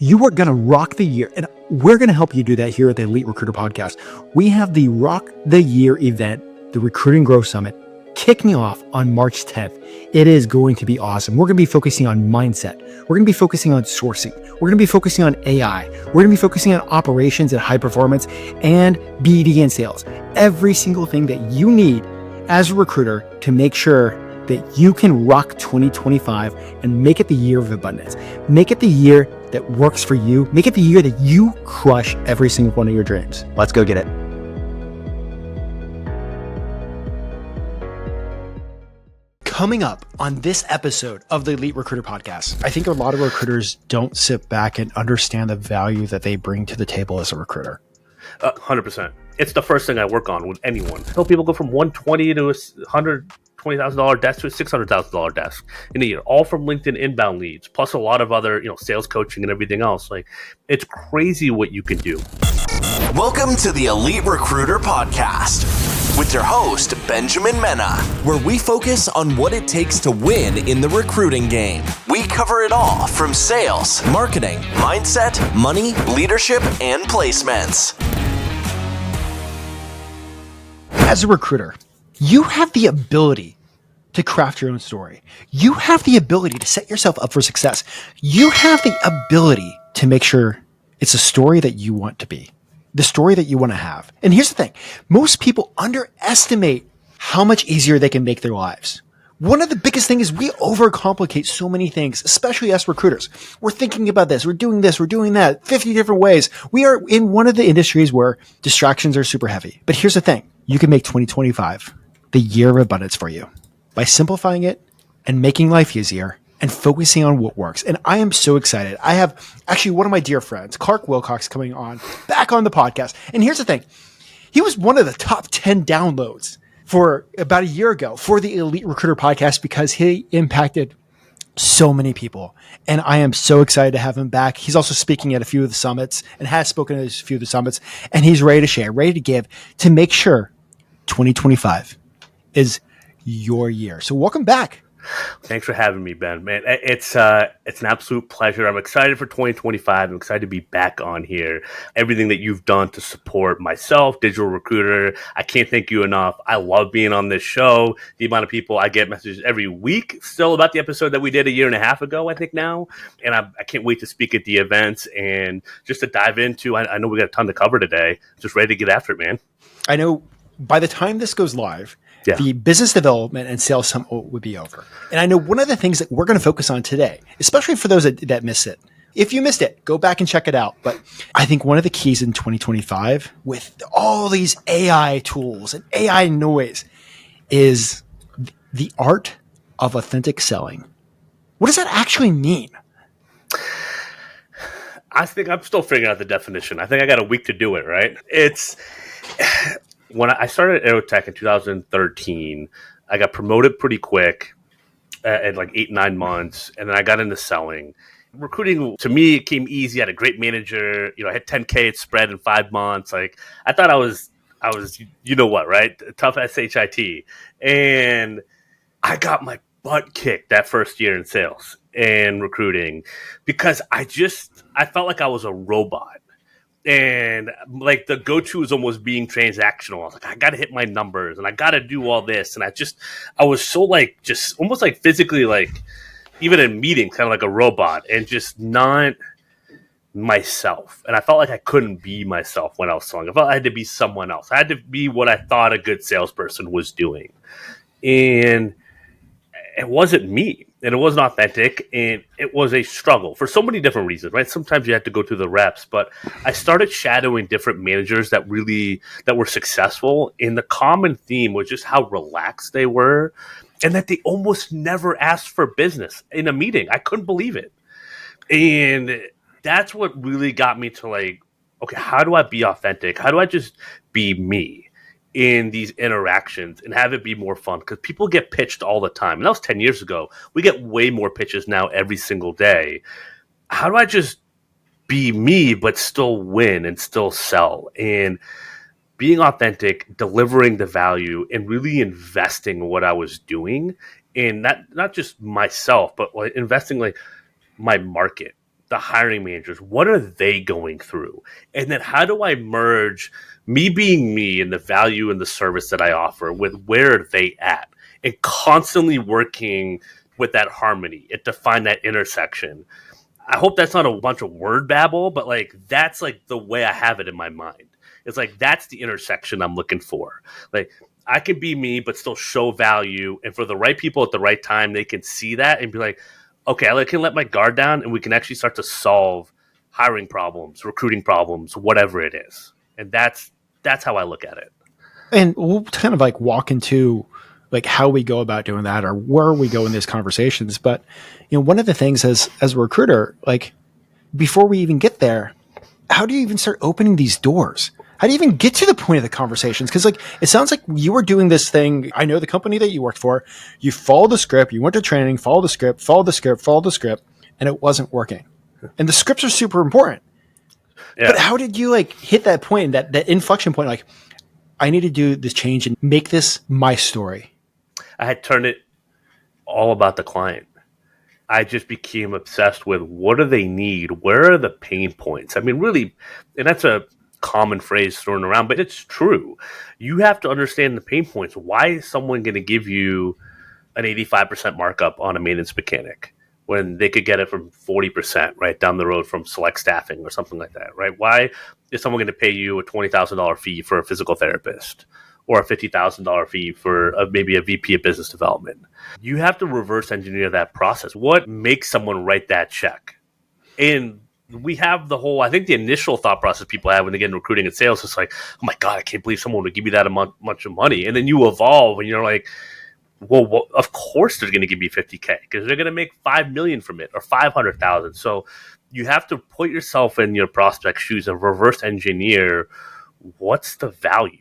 You are going to rock the year, and we're going to help you do that here at the Elite Recruiter Podcast. We have the Rock the Year event, the Recruiting Growth Summit, kicking off on March 10th. It is going to be awesome. We're going to be focusing on mindset. We're going to be focusing on sourcing. We're going to be focusing on AI. We're going to be focusing on operations and high performance and BD and sales. Every single thing that you need as a recruiter to make sure that you can rock 2025 and make it the year of abundance. Make it the year that works for you. Make it the year that you crush every single one of your dreams. Let's go get it. Coming up on this episode of the Elite Recruiter Podcast, I think a lot of recruiters don't sit back and understand the value that they bring to the table as a recruiter. 100%. It's the first thing I work on with anyone. I help people go from $120 to $120,000 desk to a $600,000 desk in a year, all from LinkedIn inbound leads, plus a lot of other, sales coaching and everything else. Like, it's crazy what you can do. Welcome to the Elite Recruiter Podcast with your host, Benjamin Mena, where we focus on what it takes to win in the recruiting game. We cover it all from sales, marketing, mindset, money, leadership, and placements. As a recruiter, you have the ability to craft your own story. You have the ability to set yourself up for success. You have the ability to make sure it's a story that you want to be, the story that you want to have. And here's the thing. Most people underestimate how much easier they can make their lives. One of the biggest things is we overcomplicate so many things, especially as recruiters. We're thinking about this, we're doing that, 50 different ways. We are in one of the industries where distractions are super heavy. But here's the thing. You can make 2025 the year of abundance for you by simplifying it and making life easier and focusing on what works. And I am so excited. I have actually one of my dear friends, Willcox, coming on back on the podcast. And here's the thing. He was one of the top 10 downloads for about a year ago for the Elite Recruiter Podcast because he impacted so many people. And I am so excited to have him back. He's also speaking at a few of the summits and has spoken at a few of the summits. And he's ready to share, ready to give, to make sure 2025 is your year. So welcome back. Thanks for having me, Ben. Man, it's an absolute pleasure. I'm excited for 2025. I'm excited to be back on here. Everything that you've done to support myself, Digital Recruiter, I can't thank you enough. I love being on this show. The amount of people I get messages every week still about the episode that we did a year and a half ago, I think now. And I can't wait to speak at the events and just to dive into, I know we got a ton to cover today. Just ready to get after it, man. I know by the time this goes live, the business development and sales summit would be over. And I know one of the things that we're going to focus on today, especially for those that miss it, if you missed it, go back and check it out. But I think one of the keys in 2025 with all these AI tools and AI noise is the art of authentic selling. What does that actually mean? I think I'm still figuring out the definition. I think I got a week to do it, right? It's... When I started at Aerotech in 2013, I got promoted pretty quick at like 8-9 months, and then I got into selling. Recruiting, to me, it came easy. I had a great manager. I had 10K at spread in 5 months. Like, I thought I was, you know what, right? Tough SHIT. And I got my butt kicked that first year in sales and recruiting because I felt like I was a robot. And like the go-to is almost being transactional. I was like, I got to hit my numbers and I got to do all this. And I was so like, just almost like physically, like even in meetings, kind of like a robot and just not myself. And I felt like I couldn't be myself when I was selling. I felt I had to be someone else. I had to be what I thought a good salesperson was doing. And it wasn't me. And it wasn't authentic, and it was a struggle for so many different reasons, right? Sometimes you had to go through the reps, but I started shadowing different managers that were successful, and the common theme was just how relaxed they were, and that they almost never asked for business in a meeting. I couldn't believe it. And that's what really got me to like, okay, how do I be authentic? How do I just be me in these interactions and have it be more fun? Because people get pitched all the time. And that was 10 years ago. We get way more pitches now every single day. How do I just be me, but still win and still sell? And being authentic, delivering the value, and really investing in what I was doing. And not just myself, but like investing like my market, the hiring managers, what are they going through? And then how do I merge me being me and the value and the service that I offer with where are they at? And constantly working with that harmony and to find that intersection. I hope that's not a bunch of word babble, but like that's like the way I have it in my mind. It's like that's the intersection I'm looking for. Like I can be me, but still show value. And for the right people at the right time, they can see that and be like, okay, I can let my guard down and we can actually start to solve hiring problems, recruiting problems, whatever it is. And that's how I look at it. And we'll kind of like walk into like how we go about doing that or where we go in these conversations. But, you know, one of the things as a recruiter, like before we even get there, how do you even start opening these doors? How do you even get to the point of the conversations? Because like it sounds like you were doing this thing. I know the company that you worked for. You followed the script. You went to training. Followed the script. And it wasn't working. And the scripts are super important. Yeah. But how did you like hit that point, that inflection point? Like, I need to do this change and make this my story. I had turned it all about the client. I just became obsessed with what do they need? Where are the pain points? I mean, really, and that's a common phrase thrown around, but it's true. You have to understand the pain points. Why is someone going to give you an 85% markup on a maintenance mechanic when they could get it from 40% right down the road from select staffing or something like that, right? Why is someone going to pay you a $20,000 fee for a physical therapist or a $50,000 fee for maybe a VP of business development? You have to reverse engineer that process. What makes someone write that check? And we have the whole, I think the initial thought process people have when they get in recruiting and sales is like, oh my God, I can't believe someone would give you that much of money. And then you evolve and you're like, well, of course they're going to give me $50K because they're going to make $5 million from it or $500,000. So you have to put yourself in your prospect's shoes and reverse engineer what's the value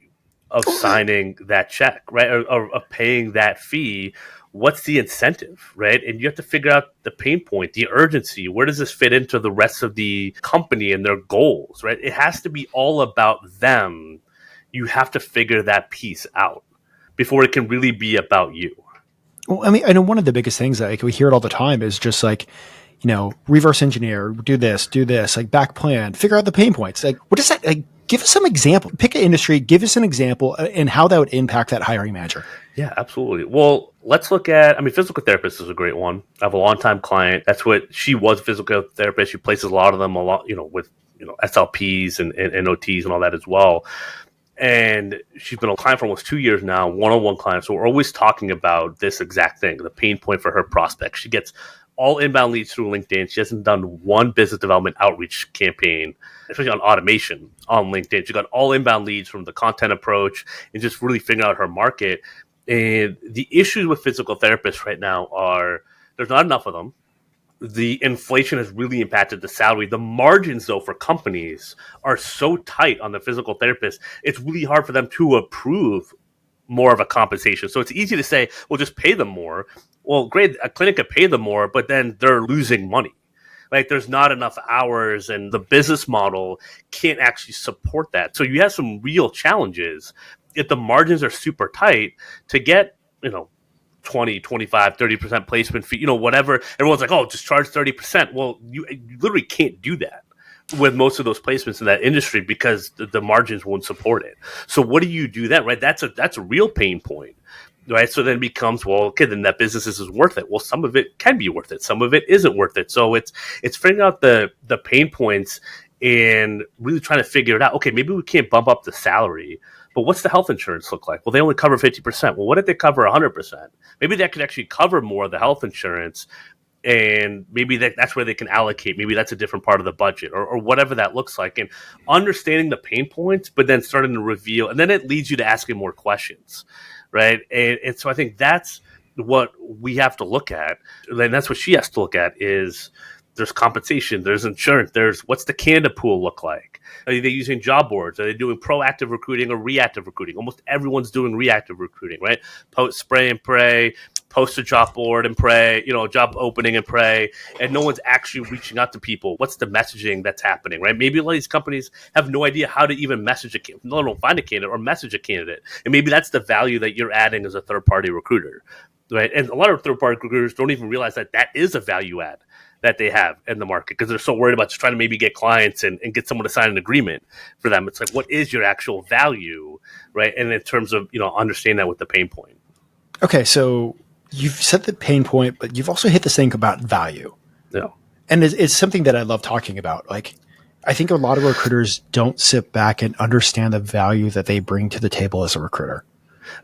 of signing that check, right? Or of paying that fee. What's the incentive, right? And you have to figure out the pain point, the urgency. Where does this fit into the rest of the company and their goals, right? It has to be all about them. You have to figure that piece out before it can really be about you. Well, I mean, I know one of the biggest things that like, we hear it all the time is just like, you know, reverse engineer, do this, like back plan, figure out the pain points. Like, what is that? Like, give us some example. Pick an industry, give us an example and how that would impact that hiring manager. Yeah, absolutely. Well, let's look at, physical therapist is a great one. I have a longtime client. That's what she was, a physical therapist. She places a lot of them with SLPs and OTs and all that as well. And she's been a client for almost 2 years now, one-on-one client. So we're always talking about this exact thing, the pain point for her prospects. She gets all inbound leads through LinkedIn. She hasn't done one business development outreach campaign, especially on automation on LinkedIn. She got all inbound leads from the content approach and just really figuring out her market. And the issues with physical therapists right now are there's not enough of them. The inflation has really impacted the salary. The margins, though, for companies are so tight on the physical therapist, it's really hard for them to approve more of a compensation. So it's easy to say, well, just pay them more. Well, great, a clinic could pay them more, but then they're losing money. Like there's not enough hours and the business model can't actually support that. So you have some real challenges if the margins are super tight to get, 20, 25, 30% placement fee, whatever. Everyone's like, oh, just charge 30%. Well, you literally can't do that with most of those placements in that industry because the margins won't support it. So what do you do then, right? That's a real pain point, right? So then it becomes, well, okay, then that business is worth it. Well, some of it can be worth it. Some of it isn't worth it. So it's figuring out the pain points and really trying to figure it out. Okay, maybe we can't bump up the salary, but what's the health insurance look like? Well, they only cover 50%. Well, what if they cover 100%? Maybe that could actually cover more of the health insurance, and maybe that's where they can allocate. Maybe that's a different part of the budget or whatever that looks like. And understanding the pain points, but then starting to reveal, and then it leads you to asking more questions, right? And so I think that's what we have to look at. And that's what she has to look at is there's compensation, there's insurance, there's what's the candidate pool look like? Are they using job boards? Are they doing proactive recruiting or reactive recruiting? Almost everyone's doing reactive recruiting, right? Post spray and pray, post a job board and pray, job opening and pray, and no one's actually reaching out to people. What's the messaging that's happening, right? Maybe a lot of these companies have no idea how to even message a candidate, let alone find a candidate or message a candidate. And maybe that's the value that you're adding as a third-party recruiter, right? And a lot of third-party recruiters don't even realize that is a value add. that they have in the market because they're so worried about just trying to maybe get clients and get someone to sign an agreement for them. It's like, what is your actual value, right? And in terms of, understanding that with the pain point. Okay, so you've set the pain point, but you've also hit this thing about value. Yeah. And it's something that I love talking about. Like, I think a lot of recruiters don't sit back and understand the value that they bring to the table as a recruiter.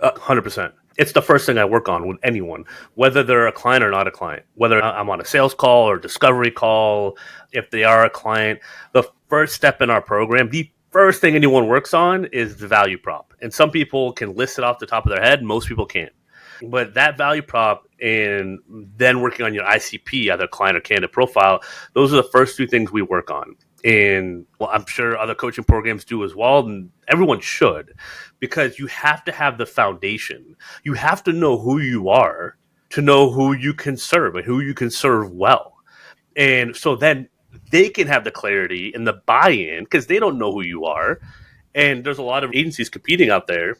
100%. It's the first thing I work on with anyone, whether they're a client or not a client, whether I'm on a sales call or discovery call, if they are a client. The first step in our program, the first thing anyone works on is the value prop. And some people can list it off the top of their head. Most people can't. But that value prop and then working on your ICP, either client or candidate profile, those are the first two things we work on. And well, I'm sure other coaching programs do as well, and everyone should, because you have to have the foundation. You have to know who you are to know who you can serve and who you can serve well. And so then they can have the clarity and the buy-in because they don't know who you are. And there's a lot of agencies competing out there.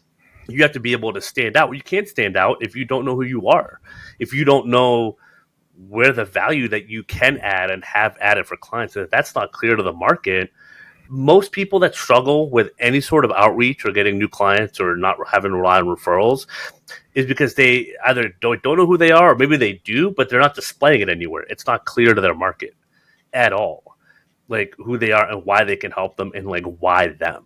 You have to be able to stand out. Well, you can't stand out if you don't know who you are, if you don't know where the value that you can add and have added for clients. And if that's not clear to the market, most people that struggle with any sort of outreach or getting new clients or not having to rely on referrals is because they either don't know who they are, or maybe they do, but they're not displaying it anywhere. It's not clear to their market at all, like who they are and why they can help them and like why them.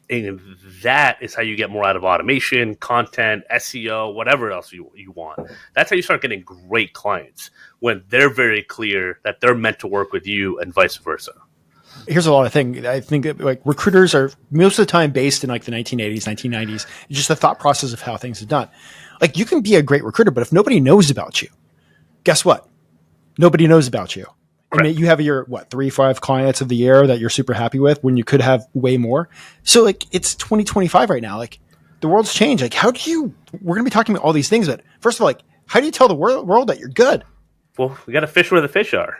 And that is how you get more out of automation, content, SEO, whatever else you want. That's how you start getting great clients, when they're very clear that they're meant to work with you and vice versa. Here's a lot of things. I think that like recruiters are most of the time based in like the 1980s, 1990s, just the thought process of how things are done. Like you can be a great recruiter, but if nobody knows about you, guess what? Nobody knows about you. I mean, you have your 3-5 clients of the year that you're super happy with when you could have way more. So like it's 2025 right now. Like the world's changed. Like we're going to be talking about all these things, but first of all, like how do you tell the world that you're good? Well, we got to fish where the fish are.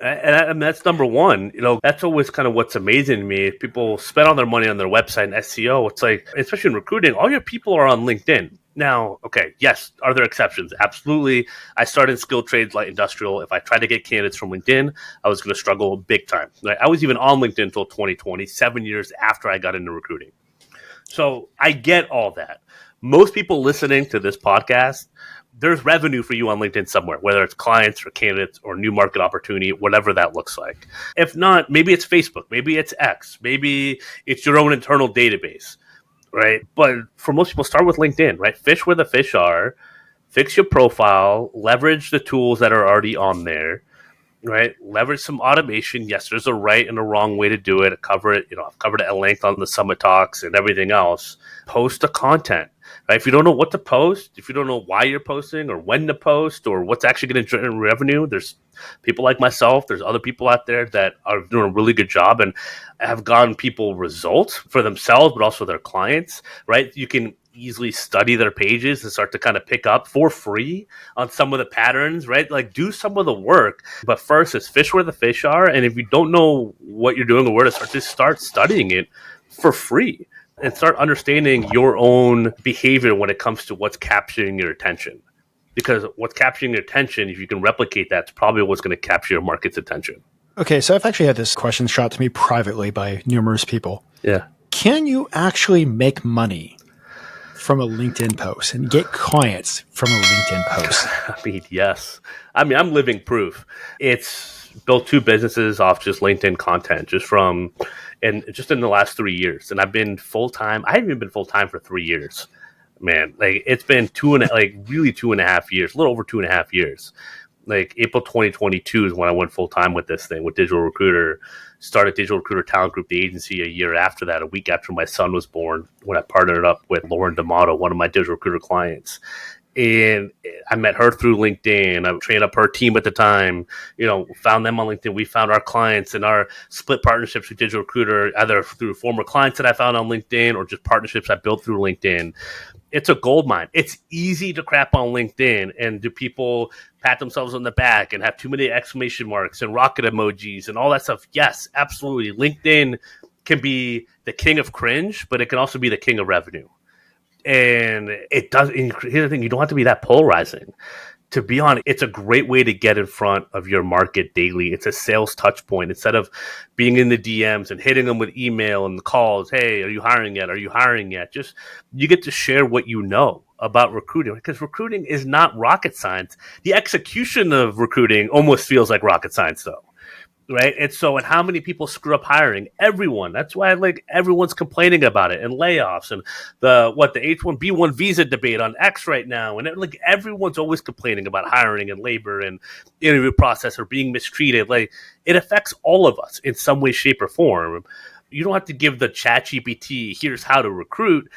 And that's number one. That's always kind of what's amazing to me. People spend all their money on their website and SEO. It's like, especially in recruiting, all your people are on LinkedIn. Now, okay, yes, are there exceptions? Absolutely. I started in skilled trades, light industrial. If I tried to get candidates from LinkedIn, I was going to struggle big time. Right? I was even on LinkedIn until 2020, 7 years after I got into recruiting. So I get all that. Most people listening to this podcast, there's revenue for you on LinkedIn somewhere, whether it's clients or candidates or new market opportunity, whatever that looks like. If not, maybe it's Facebook, maybe it's X, maybe it's your own internal database, right? But for most people, start with LinkedIn, right? Fish where the fish are, fix your profile, leverage the tools that are already on there, right? Leverage some automation. Yes, there's a right and a wrong way to do it. Cover it, I've covered it at length on the Summit Talks and everything else. Post the content. Right? If you don't know what to post, if you don't know why you're posting or when to post or what's actually going to generate revenue, there's people like myself, there's other people out there that are doing a really good job and have gotten people results for themselves, but also their clients, right? You can easily study their pages and start to kind of pick up for free on some of the patterns, right? Like do some of the work, but first is fish where the fish are. And if you don't know what you're doing or where to start, just start studying it for free. And start understanding your own behavior when it comes to what's capturing your attention. Because what's capturing your attention, if you can replicate that, it's probably what's going to capture your market's attention. Okay, so I've actually had this question shot to me privately by numerous people. Yeah. Can you actually make money from a LinkedIn post and get clients from a LinkedIn post? I mean, yes. I mean, I'm living proof. It's built 2 businesses off just LinkedIn content, just in the last 3 years. And I've been full-time. I haven't even been full-time for 3 years, man. Like it's been 2.5 years, a little over 2.5 years. Like April 2022 is when I went full-time with this thing, with Digital Recruiter. Started Digital Recruiter Talent Group, the agency, a year after that, a week after my son was born, when I partnered up with Lauren D'Amato, one of my Digital Recruiter clients. And I met her through LinkedIn. I trained up her team at the time, found them on LinkedIn. We found our clients and our split partnerships with Digital Recruiter, either through former clients that I found on LinkedIn or just partnerships I built through LinkedIn. It's a gold mine. It's easy to crap on LinkedIn. And do people pat themselves on the back and have too many exclamation marks and rocket emojis and all that stuff? Yes, absolutely. LinkedIn can be the king of cringe, but it can also be the king of revenue. And it does. And here's the thing: you don't have to be that polarizing. to be honest, it's a great way to get in front of your market daily. It's a sales touch point instead of being in the DMs and hitting them with email and the calls. Hey, are you hiring yet? Are you hiring yet? Just you get to share what you know about recruiting, because recruiting is not rocket science. The execution of recruiting almost feels like rocket science, though. Right. And how many people screw up hiring? Everyone. That's why everyone's complaining about it, and layoffs, and the H-1B1 visa debate on X right now. And everyone's always complaining about hiring and labor and interview process or being mistreated. Like, it affects all of us in some way, shape, or form. You don't have to give the ChatGPT, here's how to recruit.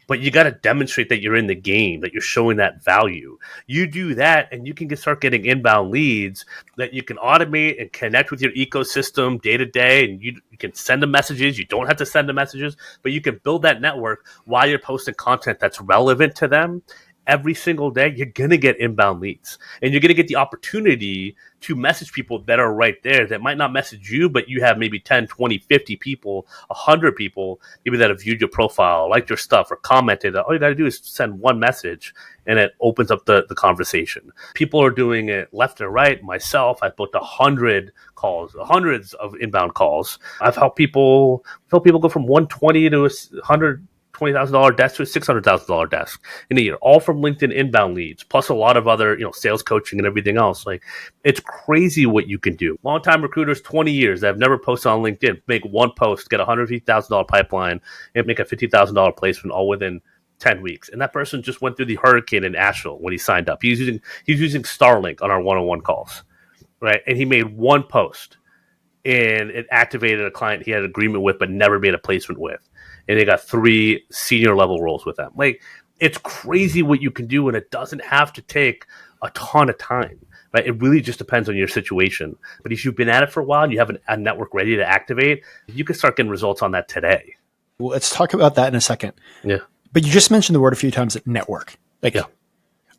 But you got to demonstrate that you're in the game, that you're showing that value. You do that, and you can start getting inbound leads that you can automate and connect with your ecosystem day to day. And you can send them messages. You don't have to send them messages, but you can build that network while you're posting content that's relevant to them. Every single day, you're going to get inbound leads, and you're going to get the opportunity to message people that are right there that might not message you, but you have maybe 10, 20, 50 people, 100 people, maybe that have viewed your profile, liked your stuff, or commented. All you got to do is send one message, and it opens up the conversation. People are doing it left and right. Myself, I've booked 100 calls, hundreds of inbound calls. I've helped people go from 120 to 100. $20,000 desk to a $600,000 desk in a year, all from LinkedIn inbound leads, plus a lot of other, sales coaching and everything else. Like, it's crazy what you can do. Longtime recruiters, 20 years, that have never posted on LinkedIn, make one post, get a $150,000 pipeline, and make a $50,000 placement all within 10 weeks. And that person just went through the hurricane in Asheville when he signed up. He's using Starlink on our one-on-one calls, right? And he made one post, and it activated a client he had an agreement with but never made a placement with. And they got 3 senior level roles with them. Like, it's crazy what you can do, and it doesn't have to take a ton of time, right? It really just depends on your situation. But if you've been at it for a while and you have a network ready to activate, you can start getting results on that today. Well, let's talk about that in a second. Yeah. But you just mentioned the word a few times, network. Like, yeah.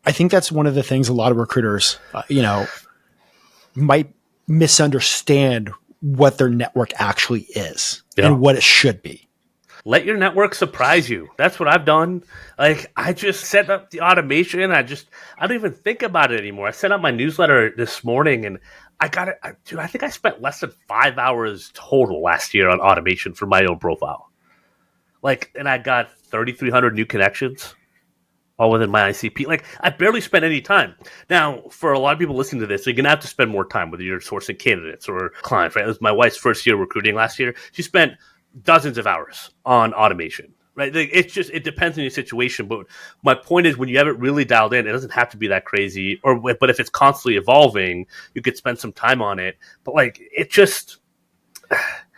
I think that's one of the things a lot of recruiters, might misunderstand what their network actually is and what it should be. Let your network surprise you. That's what I've done. Like, I just set up the automation. I don't even think about it anymore. I sent out my newsletter this morning, and I got it. Dude, I think I spent less than 5 hours total last year on automation for my own profile. Like, and I got 3,300 new connections, all within my ICP. Like, I barely spent any time. Now, for a lot of people listening to this, you're going to have to spend more time, whether you're sourcing candidates or clients, right? It was my wife's first year recruiting last year. She spent dozens of hours on automation, right? Like, it depends on your situation. But my point is, when you have it really dialed in, it doesn't have to be that crazy. But if it's constantly evolving, you could spend some time on it. But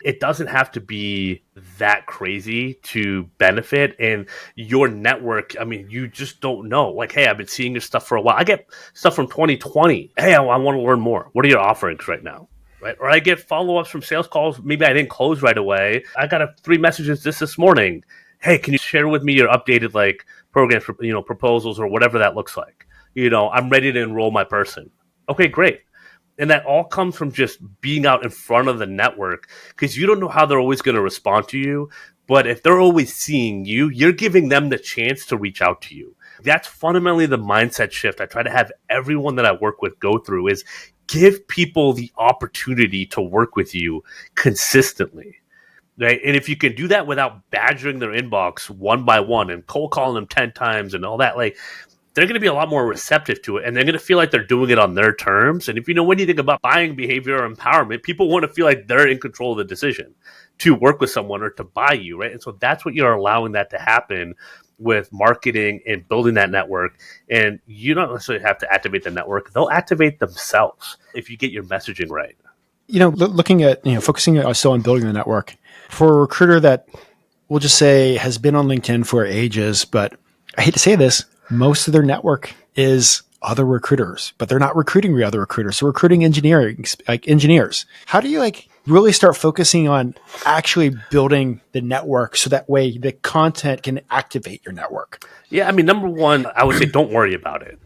it doesn't have to be that crazy to benefit. And your network, I mean, you just don't know. Like, hey, I've been seeing your stuff for a while. I get stuff from 2020. Hey, I want to learn more. What are your offerings right now? Right? Or I get follow-ups from sales calls. Maybe I didn't close right away. I got 3 messages this morning. Hey, can you share with me your updated programs for proposals or whatever that looks like? I'm ready to enroll my person. Okay, great. And that all comes from just being out in front of the network, because you don't know how they're always going to respond to you. But if they're always seeing you, you're giving them the chance to reach out to you. That's fundamentally the mindset shift I try to have everyone that I work with go through, is give people the opportunity to work with you consistently, right? And if you can do that without badgering their inbox one by one and cold calling them 10 times and all that, they're going to be a lot more receptive to it, and they're going to feel like they're doing it on their terms. And if when you think about buying behavior or empowerment, people want to feel like they're in control of the decision to work with someone or to buy you, right? And so that's what you're allowing that to happen with marketing and building that network. And you don't necessarily have to activate the network. They'll activate themselves if you get your messaging right. Looking at, focusing still on building the network for a recruiter that we'll just say has been on LinkedIn for ages, but I hate to say this, most of their network is other recruiters, but they're not recruiting other recruiters. So recruiting engineers. How do you really start focusing on actually building the network so that way the content can activate your network? Yeah, I mean, number one, I would say don't worry about it.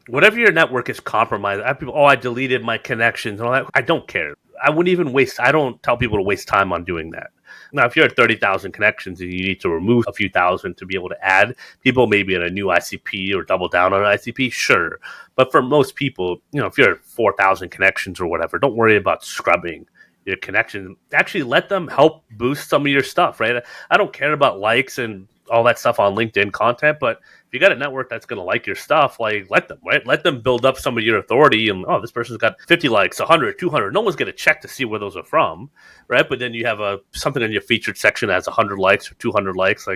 Whatever your network is compromised, I have people, I deleted my connections and all that. I don't care. I wouldn't even I don't tell people to waste time on doing that. Now, if you're at 30,000 connections and you need to remove a few thousand to be able to add people maybe in a new ICP or double down on an ICP, sure. But for most people, if you're at 4,000 connections or whatever, don't worry about scrubbing your connections. Actually, let them help boost some of your stuff, right? I don't care about likes and all that stuff on LinkedIn content, but if you got a network that's going to like your stuff, let them, right? Let them build up some of your authority and, this person's got 50 likes, 100, 200. No one's going to check to see where those are from, right? But then you have something in your featured section that has 100 likes or 200 likes.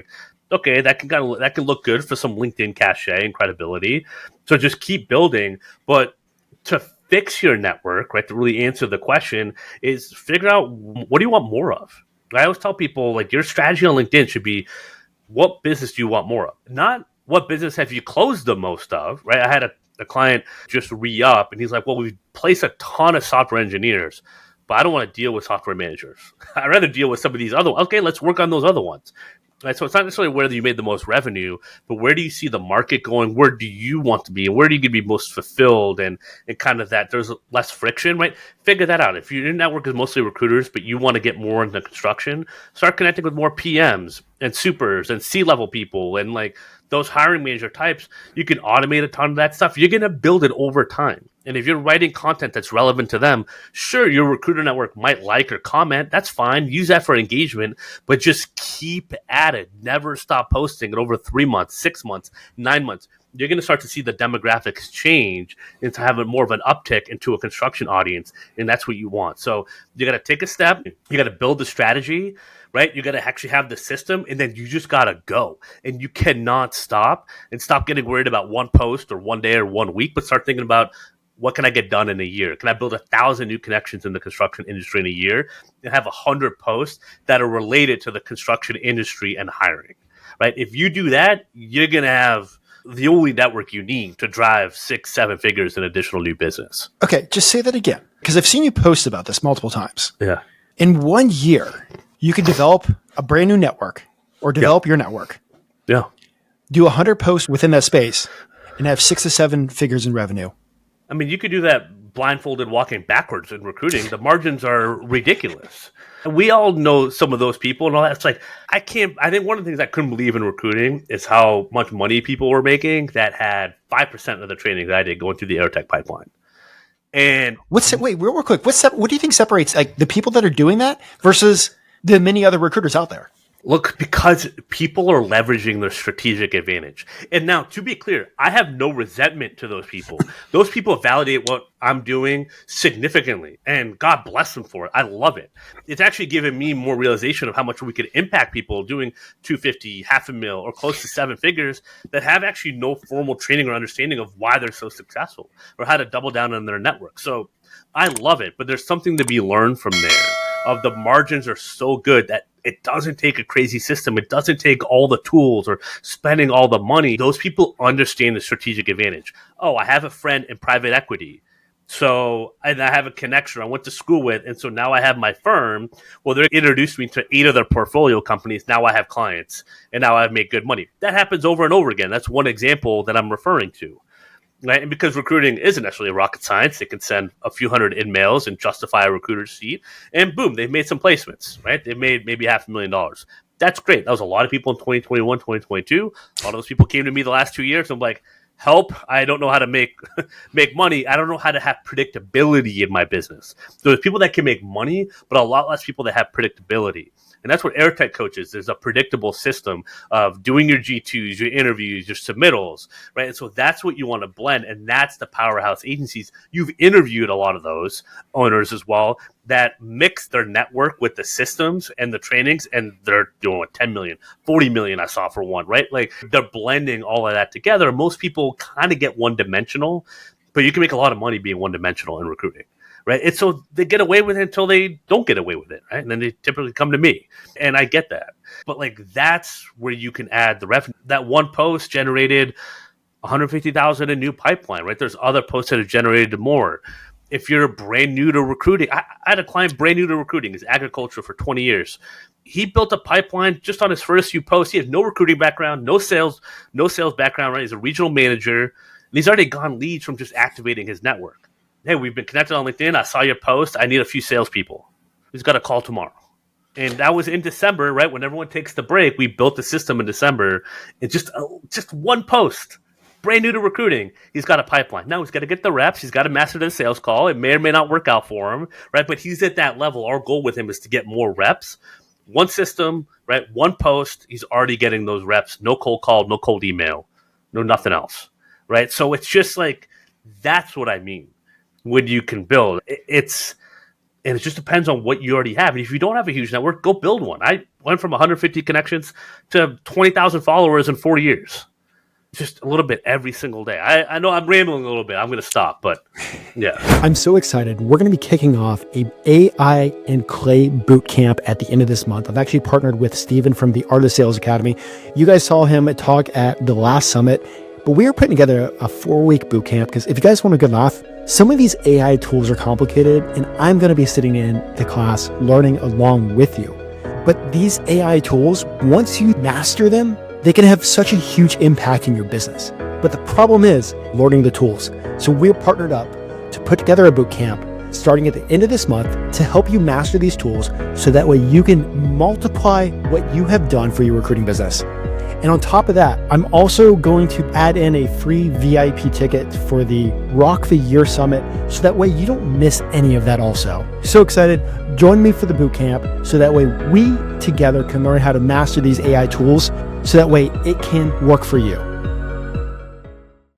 Okay, that can look good for some LinkedIn cachet and credibility. So just keep building. But to fix your network, right, to really answer the question is figure out what do you want more of? I always tell people, your strategy on LinkedIn should be, what business do you want more of? Not what business have you closed the most of, right? I had a client just re-up, and he's like, well, we've placed a ton of software engineers, but I don't want to deal with software managers. I'd rather deal with some of these other ones. Okay, let's work on those other ones. Right, so it's not necessarily whether you made the most revenue, but where do you see the market going? Where do you want to be? And where do you be most fulfilled? And kind of that there's less friction, right? Figure that out. If your network is mostly recruiters, but you want to get more into construction, start connecting with more PMs and supers and C-level people and those hiring manager types. You can automate a ton of that stuff. You're going to build it over time. And if you're writing content that's relevant to them, sure, your recruiter network might like or comment. That's fine. Use that for engagement, but just keep at it. Never stop posting. And over 3 months, 6 months, 9 months, you're going to start to see the demographics change into having more of an uptick into a construction audience. And that's what you want. So you got to take a step. You got to build the strategy, right? You got to actually have the system, and then you just got to go. And you cannot stop getting worried about one post or one day or 1 week, but start thinking about, what can I get done in a year? Can I build 1,000 new connections in the construction industry in a year and have 100 posts that are related to the construction industry and hiring, right? If you do that, you're going to have the only network you need to drive 6-7 figures in additional new business. Okay, just say that again, because I've seen you post about this multiple times. Yeah. In 1 year, you could develop a brand new network or develop your network. Yeah. Do 100 posts within that space and have 6 to 7 figures in revenue. I mean, you could do that blindfolded walking backwards in recruiting. The margins are ridiculous. And we all know some of those people and all that. It's I think one of the things I couldn't believe in recruiting is how much money people were making that had 5% of the training that I did going through the Airtech pipeline. And wait, real quick. What do you think separates the people that are doing that versus the many other recruiters out there? Look, because people are leveraging their strategic advantage. And now, to be clear, I have no resentment to those people. Those people validate what I'm doing significantly, and God bless them for it. I love it. It's actually given me more realization of how much we could impact people doing 250, $500,000, or close to 7 figures that have actually no formal training or understanding of why they're so successful or how to double down on their network. So I love it, but there's something to be learned from there. Of the margins are so good that it doesn't take a crazy system. It doesn't take all the tools or spending all the money. Those people understand the strategic advantage. Oh, I have a friend in private equity. And I have a connection I went to school with. And so now I have my firm. Well, they introduced me to 8 of their portfolio companies. Now I have clients and now I've made good money. That happens over and over again. That's one example that I'm referring to. Right? And because recruiting isn't necessarily rocket science, they can send a few hundred in-mails and justify a recruiter's seat, and boom, they've made some placements, right? They've made maybe $500,000. That's great. That was a lot of people in 2021, 2022. A lot of those people came to me the last 2 years. I'm like, help, I don't know how to make money. I don't know how to have predictability in my business. So there's people that can make money, but a lot less people that have predictability. And that's what Airtech coaches. There's a predictable system of doing your G2s, your interviews, your submittals, right? And so that's what you want to blend. And that's the powerhouse agencies. You've interviewed a lot of those owners as well that mix their network with the systems and the trainings, and they're doing 10 million, 40 million I saw for one, right? They're blending all of that together. Most people kind of get one-dimensional, but you can make a lot of money being one-dimensional in recruiting. Right. And so they get away with it until they don't get away with it. Right. And then they typically come to me. And I get that. But that's where you can add the revenue. That one post generated 150,000 in new pipeline. Right. There's other posts that have generated more. If you're brand new to recruiting, I had a client brand new to recruiting, is agriculture for 20 years. He built a pipeline just on his first few posts. He has no recruiting background, no sales background. Right. He's a regional manager. And he's already gotten leads from just activating his network. hey, we've been connected on LinkedIn. I saw your post. I need a few salespeople. He's got a call tomorrow. And that was in December, right? When everyone takes the break, we built the system in December. It's just one post, brand new to recruiting. He's got a pipeline. Now he's got to get the reps. He's got to master the sales call. It may or may not work out for him, right? But he's at that level. Our goal with him is to get more reps. One system, right? One post. He's already getting those reps. No cold call, no cold email, no nothing else, right? So it's just like, that's what I mean when you can build. And it just depends on what you already have. And if you don't have a huge network, go build one. I went from 150 connections to 20,000 followers in 4 years. Just a little bit every single day. I know I'm rambling a little bit. I'm going to stop, but yeah. I'm so excited. We're going to be kicking off a AI and Clay boot camp at the end of this month. I've actually partnered with Steven from the Art of Sales Academy. You guys saw him talk at the last summit, but we are putting together a 4-week boot camp because if you guys want a good laugh, some of these AI tools are complicated, and I'm going to be sitting in the class learning along with you. But these AI tools, once you master them, they can have such a huge impact in your business. But the problem is learning the tools. So we're partnered up to put together a boot camp starting at the end of this month to help you master these tools so that way you can multiply what you have done for your recruiting business. And on top of that, I'm also going to add in a free VIP ticket for the Rock the Year Summit so that way you don't miss any of that also. So excited. Join me for the boot camp so that way we together can learn how to master these AI tools so that way it can work for you.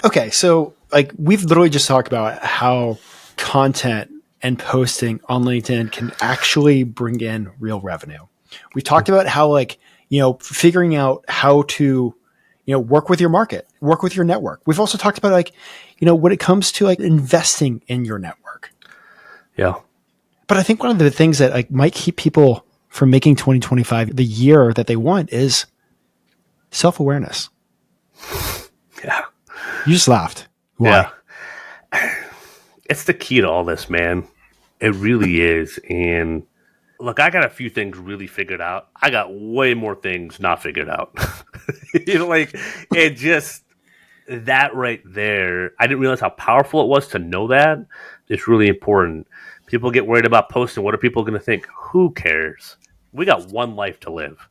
Okay, so like we've literally just talked about how content and posting on LinkedIn can actually bring in real revenue. We talked about how figuring out how to, work with your market, work with your network. We've also talked about when it comes to investing in your network. Yeah. But I think one of the things that might keep people from making 2025 the year that they want is self-awareness. Yeah. You just laughed. Why? Yeah. It's the key to all this, man. It really is. And look, I got a few things really figured out. I got way more things not figured out. It just, that right there, I didn't realize how powerful it was to know that. It's really important. People get worried about posting. What are people going to think? Who cares? We got one life to live.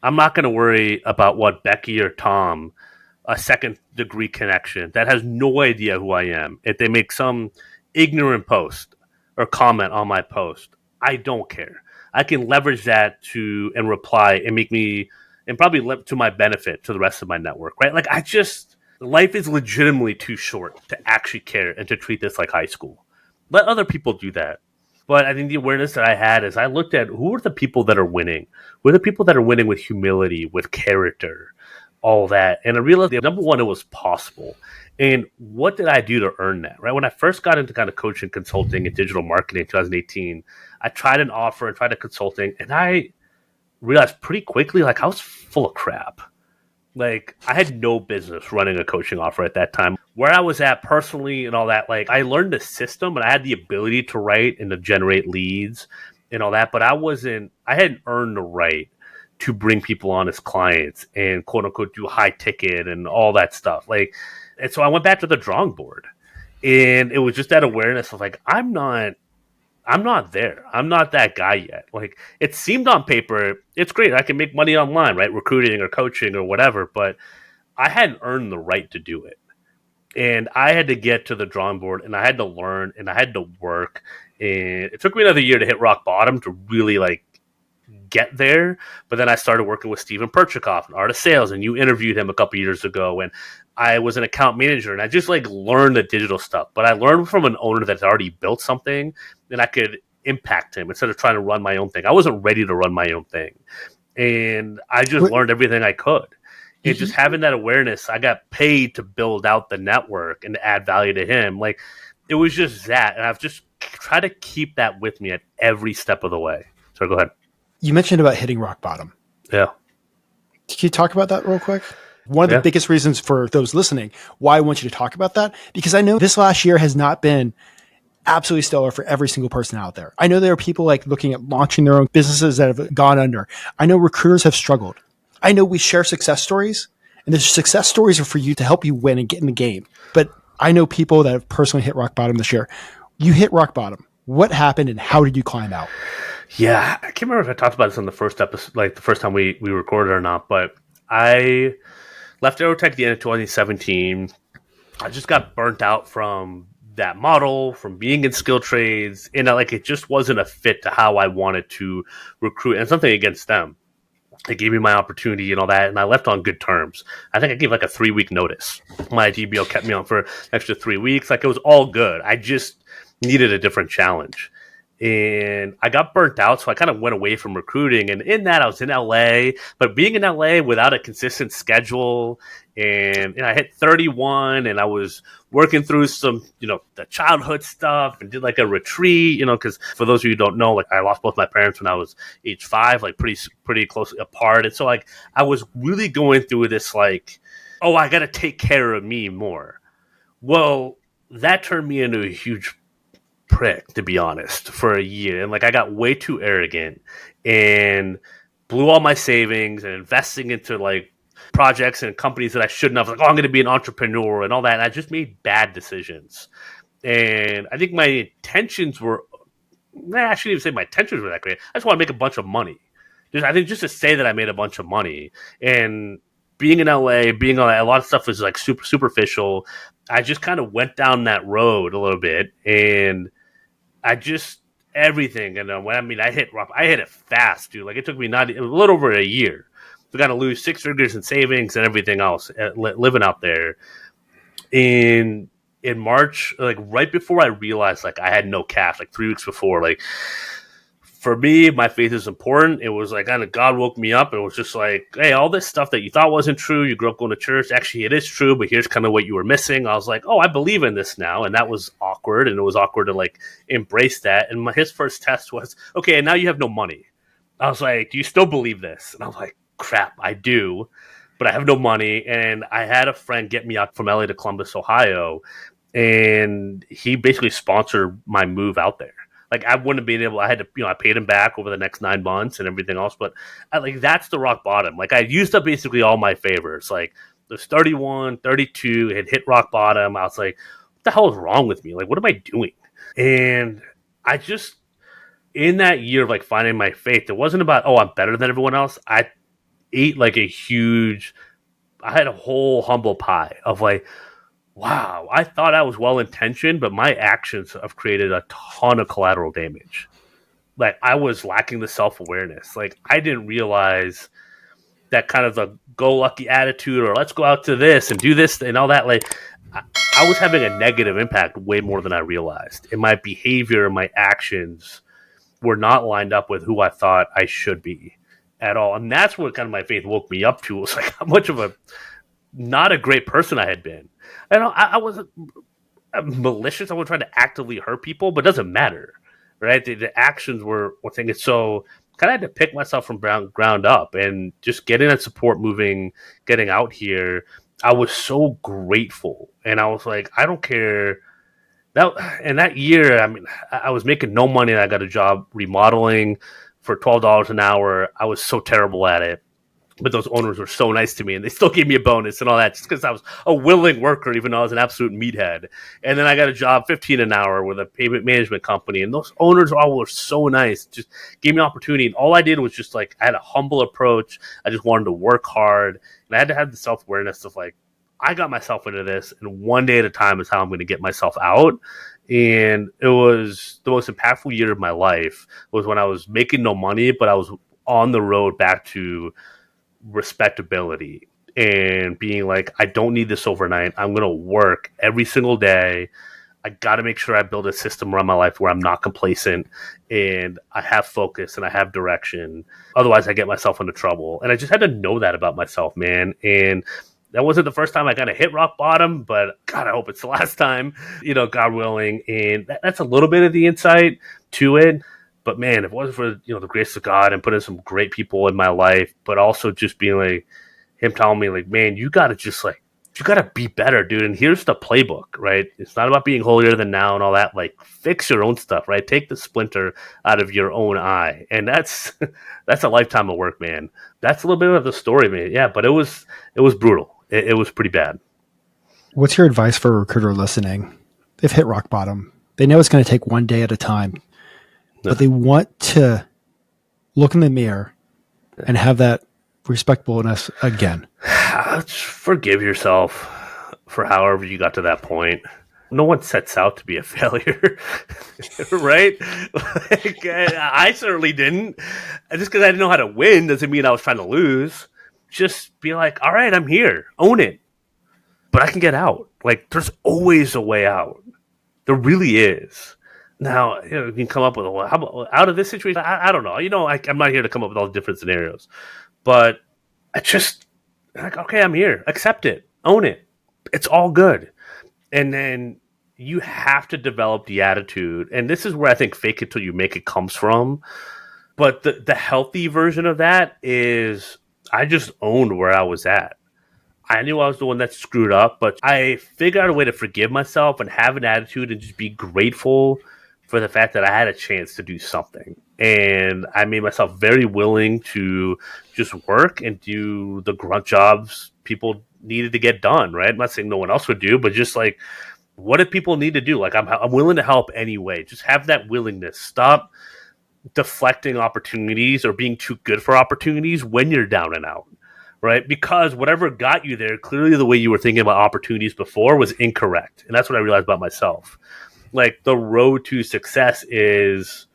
I'm not going to worry about what Becky or Tom, a second degree connection that has no idea who I am, if they make some ignorant post or comment on my post. I don't care. I can leverage that and reply and make me, and probably to my benefit to the rest of my network, right? Life is legitimately too short to actually care and to treat this like high school. Let other people do that. But I think the awareness that I had is I looked at who are the people that are winning? Who are the people that are winning with humility, with character, all that? And I realized, number one, it was possible. And what did I do to earn that, right? When I first got into kind of coaching, consulting, and digital marketing in 2018, I tried an offer and tried a consulting, and I realized pretty quickly, I was full of crap. I had no business running a coaching offer at that time. Where I was at personally and all that, I learned the system and I had the ability to write and to generate leads and all that, but I hadn't earned the right to bring people on as clients and quote unquote do high ticket and all that stuff. And so I went back to the drawing board, and it was just that awareness of I'm not there. I'm not that guy yet. It seemed on paper, it's great. I can make money online, right? Recruiting or coaching or whatever, but I hadn't earned the right to do it. And I had to get to the drawing board, and I had to learn, and I had to work. And it took me another year to hit rock bottom to really get there. But then I started working with Steven Perchikoff in Art of Sales, and you interviewed him a couple years ago, and I was an account manager, and I just learned the digital stuff. But I learned from an owner that's already built something, and I could impact him instead of trying to run my own thing. I wasn't ready to run my own thing, and I just learned everything I could. And just having that awareness, I got paid to build out the network and to add value to him. It was just that, and I've just tried to keep that with me at every step of the way. So go ahead. You mentioned about hitting rock bottom. Yeah. Can you talk about that real quick? One of the biggest reasons for those listening, why I want you to talk about that, because I know this last year has not been absolutely stellar for every single person out there. I know there are people looking at launching their own businesses that have gone under. I know recruiters have struggled. I know we share success stories, and the success stories are for you to help you win and get in the game. But I know people that have personally hit rock bottom this year. You hit rock bottom. What happened and how did you climb out? Yeah, I can't remember if I talked about this on the first episode, like the first time we recorded or not, but I left Aerotech at the end of 2017. I just got burnt out from that model, from being in skill trades, and it just wasn't a fit to how I wanted to recruit, and something against them. They gave me my opportunity and all that, and I left on good terms. I think I gave like a 3-week notice. My DBO kept me on for an extra 3 weeks. Like, it was all good. I just needed a different challenge. And I got burnt out, so I kind of went away from recruiting. And in that, I was in LA, but being in LA without a consistent schedule, and I hit 31, and I was working through some, the childhood stuff, and did like a retreat, because for those of you who don't know, like, I lost both my parents when I was age 5, like pretty closely apart, and so like I was really going through this like, oh, I got to take care of me more. Well, that turned me into a huge prick, to be honest, for a year. And like, I got way too arrogant and blew all my savings and investing into like projects and companies that I shouldn't have. Like, oh, I'm going to be an entrepreneur and all that. And I just made bad decisions. And I think my intentions were, I shouldn't even say my intentions were that great. I just want to make a bunch of money. I think just to say that I made a bunch of money, and being in LA, being on a lot of stuff was like super superficial. I just kind of went down that road a little bit, and I just everything. And I hit it fast, dude. Like, it took me a little over a year to kind of lose 6 figures in savings and everything else living out there. In March, like right before I realized like I had no cash, like 3 weeks before, like, for me, my faith is important. It was like kind of God woke me up and it was just like, hey, all this stuff that you thought wasn't true, you grew up going to church, actually it is true, but here's kind of what you were missing. I was like, oh, I believe in this now. And that was awkward. And it was awkward to like embrace that. And his first test was, okay, and now you have no money. I was like, do you still believe this? And I was like, crap, I do, but I have no money. And I had a friend get me out from LA to Columbus, Ohio. And he basically sponsored my move out there. Like, I wouldn't have been able, I had to, I paid him back over the next 9 months and everything else. But that's the rock bottom. Like, I used up basically all my favors. Like, there's 31, 32, it had hit rock bottom. I was like, what the hell is wrong with me? Like, what am I doing? And I just, in that year of like finding my faith, it wasn't about, oh, I'm better than everyone else. I ate like I had a whole humble pie of like, wow, I thought I was well-intentioned, but my actions have created a ton of collateral damage. Like, I was lacking the self-awareness. Like, I didn't realize that kind of the go-lucky attitude, or let's go out to this and do this and all that. Like, I was having a negative impact way more than I realized. And my behavior, my actions were not lined up with who I thought I should be at all. And that's what kind of my faith woke me up to. It was like how much of not a great person I had been. I wasn't malicious. I wasn't trying to actively hurt people, but it doesn't matter, right? The actions were one thing. So kind of had to pick myself from ground up and just getting that support moving, getting out here. I was so grateful. And I was like, I don't care. That year, I mean, I was making no money and I got a job remodeling for $12 an hour. I was so terrible at it. But those owners were so nice to me, and they still gave me a bonus and all that, just because I was a willing worker, even though I was an absolute meathead. And then I got a job, $15 an hour, with a payment management company, and those owners all were so nice, just gave me opportunity. And all I did was just like, I had a humble approach. I just wanted to work hard, and I had to have the self-awareness of like, I got myself into this, and one day at a time is how I'm going to get myself out. And it was the most impactful year of my life. Was when I was making no money, but I was on the road back to respectability and being like, I don't need this overnight. I'm going to work every single day. I got to make sure I build a system around my life where I'm not complacent and I have focus and I have direction. Otherwise, I get myself into trouble. And I just had to know that about myself, man. And that wasn't the first time I kind of hit rock bottom, but God, I hope it's the last time, God willing. And that's a little bit of the insight to it. But man, if it wasn't for, the grace of God and putting some great people in my life, but also just being like, him telling me like, man, you got to be better, dude. And here's the playbook, right? It's not about being holier than thou and all that. Like, fix your own stuff, right? Take the splinter out of your own eye. And that's a lifetime of work, man. That's a little bit of the story, man. Yeah, but it was brutal. It was pretty bad. What's your advice for a recruiter listening? They've hit rock bottom. They know it's going to take one day at a time, but they want to look in the mirror and have that respectableness again. Forgive yourself for however you got to that point. No one sets out to be a failure, right? Like, I certainly didn't. Just because I didn't know how to win doesn't mean I was trying to lose. Just be like, all right, I'm here. Own it. But I can get out. Like, there's always a way out. There really is. Now, you can come up with how about out of this situation? I don't know. I'm not here to come up with all the different scenarios. But I just, like, okay, I'm here. Accept it. Own it. It's all good. And then you have to develop the attitude. And this is where I think fake it till you make it comes from. But the healthy version of that is I just owned where I was at. I knew I was the one that screwed up, but I figured out a way to forgive myself and have an attitude and just be grateful for the fact that I had a chance to do something. And I made myself very willing to just work and do the grunt jobs people needed to get done, right? I'm not saying no one else would do, but just like, what do people need to do? Like, I'm willing to help anyway. Just have that willingness. Stop deflecting opportunities or being too good for opportunities when you're down and out. Right? Because whatever got you there, clearly the way you were thinking about opportunities before was incorrect. And that's what I realized about myself. Like, the road to success is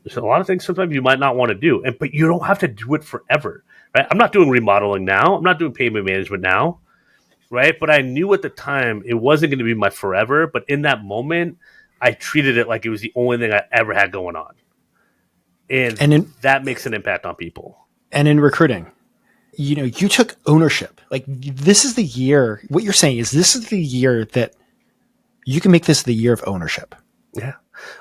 there's a lot of things sometimes you might not want to do, but you don't have to do it forever. Right? I'm not doing remodeling now. I'm not doing payment management now. Right? But I knew at the time it wasn't going to be my forever. But in that moment, I treated it like it was the only thing I ever had going on. And that makes an impact on people. And in recruiting, you took ownership. Like, this is the year, what you're saying is this is the year that you can make this the year of ownership. Yeah.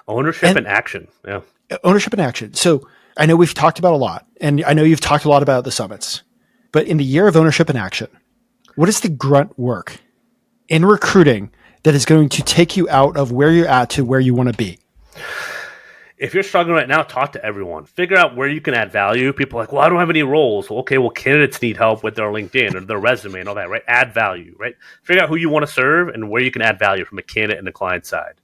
Ownership and action. Yeah. Ownership and action. So I know we've talked about a lot, and I know you've talked a lot about the summits, but in the year of ownership and action, what is the grunt work in recruiting that is going to take you out of where you're at to where you want to be? If you're struggling right now, talk to everyone. Figure out where you can add value. People are like, well, I don't have any roles. Well, okay, well, candidates need help with their LinkedIn or their resume and all that, right? Add value, right? Figure out who you want to serve and where you can add value from a candidate and the client side.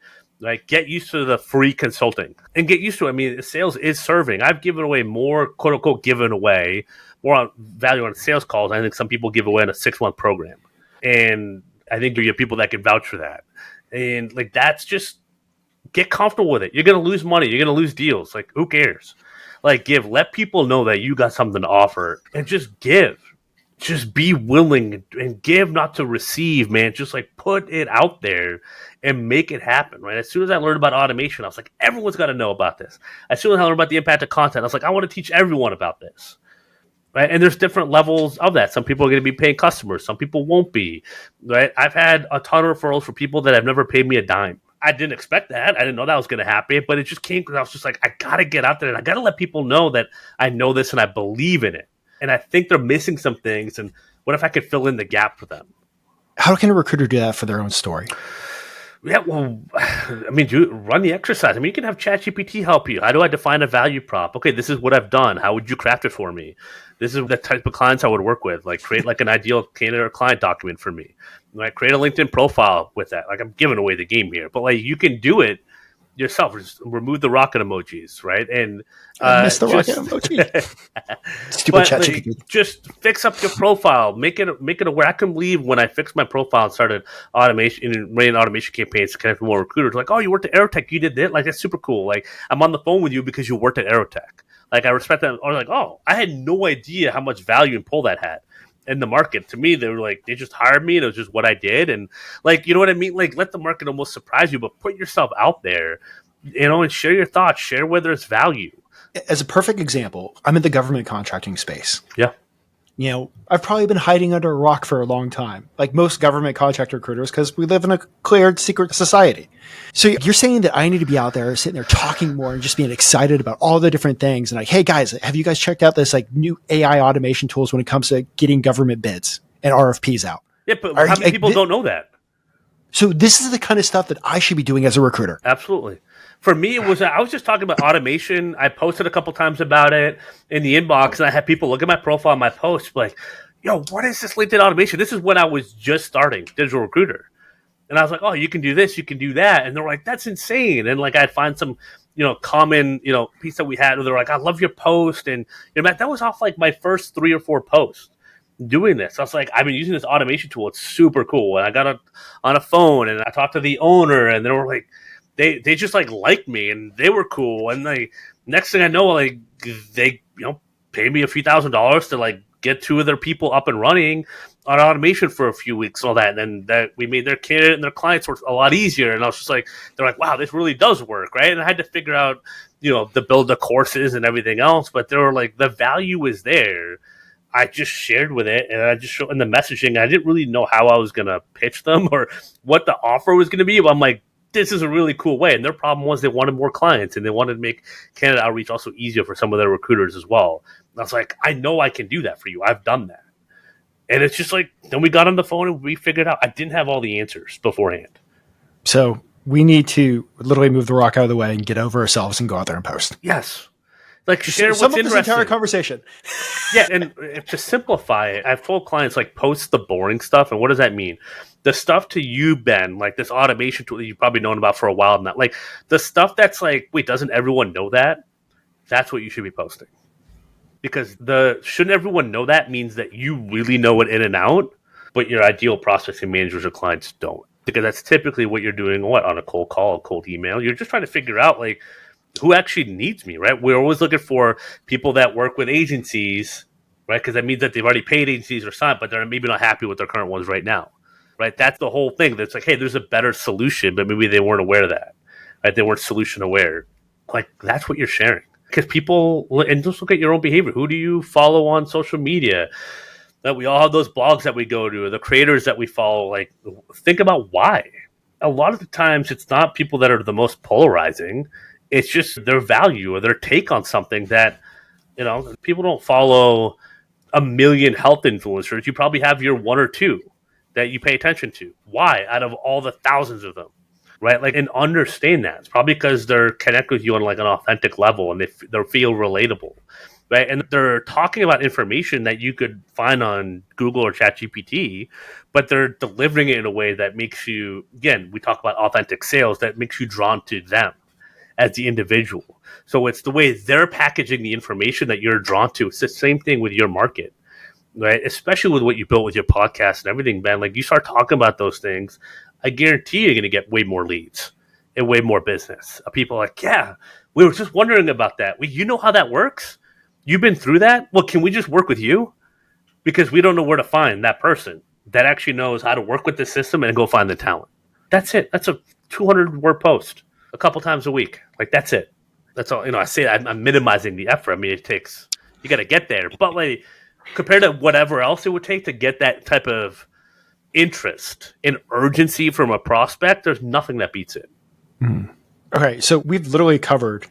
Right? Get used to the free consulting and get used to it. I mean, sales is serving. I've given away more, quote unquote, given away more on value on sales calls. I think some people give away in a 6-month program. And I think you have people that can vouch for that. And like, that's just, get comfortable with it. You're going to lose money. You're going to lose deals. Like, who cares? Like, let people know that you got something to offer and just give. Just be willing and give, not to receive, man. Just like put it out there and make it happen, right? As soon as I learned about automation, I was like, everyone's got to know about this. As soon as I learned about the impact of content, I was like, I want to teach everyone about this. Right? And there's different levels of that. Some people are going to be paying customers. Some people won't be, right? I've had a ton of referrals for people that have never paid me a dime. I didn't expect that. I didn't know that was going to happen, but it just came because I was just like, I got to get out there and I got to let people know that I know this and I believe in it. And I think they're missing some things. And what if I could fill in the gap for them? How can a recruiter do that for their own story? Yeah, well, I mean, run the exercise. I mean, you can have ChatGPT help you. How do I define a value prop? Okay, this is what I've done. How would you craft it for me? This is the type of clients I would work with. Like, create like an ideal candidate or client document for me. Like, create a LinkedIn profile with that. Like, I'm giving away the game here, but like, you can do it yourself. Just remove the rocket emojis, right? And I missed the rocket emoji. Stupid ChatGPT. Like, just fix up your profile. Make it aware. I can believe when I fixed my profile and started automation and ran automation campaigns to connect with more recruiters. Like, oh, you worked at Aerotech, you did that. Like, that's super cool. Like, I'm on the phone with you because you worked at Aerotech. Like, I respect that. Or like, oh, I had no idea how much value and pull that had in the market. To me, they were like, they just hired me and it was just what I did. And like, you know what I mean? Like, let the market almost surprise you, but put yourself out there, and share your thoughts, share where there's value. As a perfect example, I'm in the government contracting space. Yeah. I've probably been hiding under a rock for a long time, like most government contract recruiters, because we live in a cleared secret society. So you're saying that I need to be out there sitting there talking more and just being excited about all the different things. And like, hey guys, have you guys checked out this like new AI automation tools when it comes to getting government bids and RFPs out? Yeah, but how many people don't know that? So this is the kind of stuff that I should be doing as a recruiter. Absolutely. For me, I was just talking about automation. I posted a couple times about it in the inbox, and I had people look at my profile and my post like, yo, what is this LinkedIn automation? This is when I was just starting Digital Recruiter. And I was like, oh, you can do this, you can do that. And they're like, that's insane. And like, I'd find some, common, piece that we had where they're like, I love your post. And, Matt, that was off like my first 3 or 4 posts doing this. I was like, I've been using this automation tool. It's super cool. And I got on a phone and I talked to the owner and they were like, they just like liked me and they were cool. And like, next thing I know, like they, paid me a few $1,000s to like get 2 of their people up and running on automation for a few weeks and all that. And then that we made their candidate and their clients work a lot easier. And I was just like, they're like, wow, this really does work. Right. And I had to figure out, to build the courses and everything else, but they were like, the value is there. I just shared with it and I just showed in the messaging. I didn't really know how I was going to pitch them or what the offer was going to be. But I'm like, this is a really cool way. And their problem was they wanted more clients and they wanted to make candidate outreach also easier for some of their recruiters as well. And I was like, I know I can do that for you. I've done that. And it's just like, then we got on the phone and we figured out I didn't have all the answers beforehand. So we need to literally move the rock out of the way and get over ourselves and go out there and post. Yes. Like share what's Sum up interesting. this entire conversation. Yeah, and to simplify it, I've told clients like post the boring stuff. And what does that mean? The stuff to you, Ben, like this automation tool that you've probably known about for a while now, like the stuff that's like, wait, doesn't everyone know that? That's what you should be posting. Because shouldn't everyone know that means that you really know it in and out, but your ideal prospecting managers or clients don't. Because that's typically what you're doing, on a cold call, a cold email. You're just trying to figure out like who actually needs me, right? We're always looking for people that work with agencies, right? Because that means that they've already paid agencies or signed, but they're maybe not happy with their current ones right now, right? That's the whole thing. That's like, hey, there's a better solution, but maybe they weren't aware of that, right? They weren't solution aware. Like, that's what you're sharing. Because people, and just look at your own behavior. Who do you follow on social media? That we all have those blogs that we go to, the creators that we follow. Like, think about why. A lot of the times, it's not people that are the most polarizing. It's just their value or their take on something that, people don't follow a million health influencers. You probably have your 1 or 2 that you pay attention to. Why? Out of all the thousands of them, right? Like, and understand that. It's probably because they're connected with you on like an authentic level and they feel relatable, right? And they're talking about information that you could find on Google or ChatGPT, but they're delivering it in a way that makes you, again, we talk about authentic sales, that makes you drawn to them as the individual. So it's the way they're packaging the information that you're drawn to. It's the same thing with your market, right? Especially with what you built with your podcast and everything, Ben. Like, you start talking about those things, I guarantee you're going to get way more leads and way more business. People are like, yeah, we were just wondering about that. Well, you know how that works? You've been through that? Well, can we just work with you? Because we don't know where to find that person that actually knows how to work with the system and go find the talent. That's it. That's a 200-word post a couple times a week. Like, that's it. That's all. I say I'm minimizing the effort. I mean, you got to get there. But like, compared to whatever else it would take to get that type of interest and urgency from a prospect, there's nothing that beats it. Okay, so we've literally covered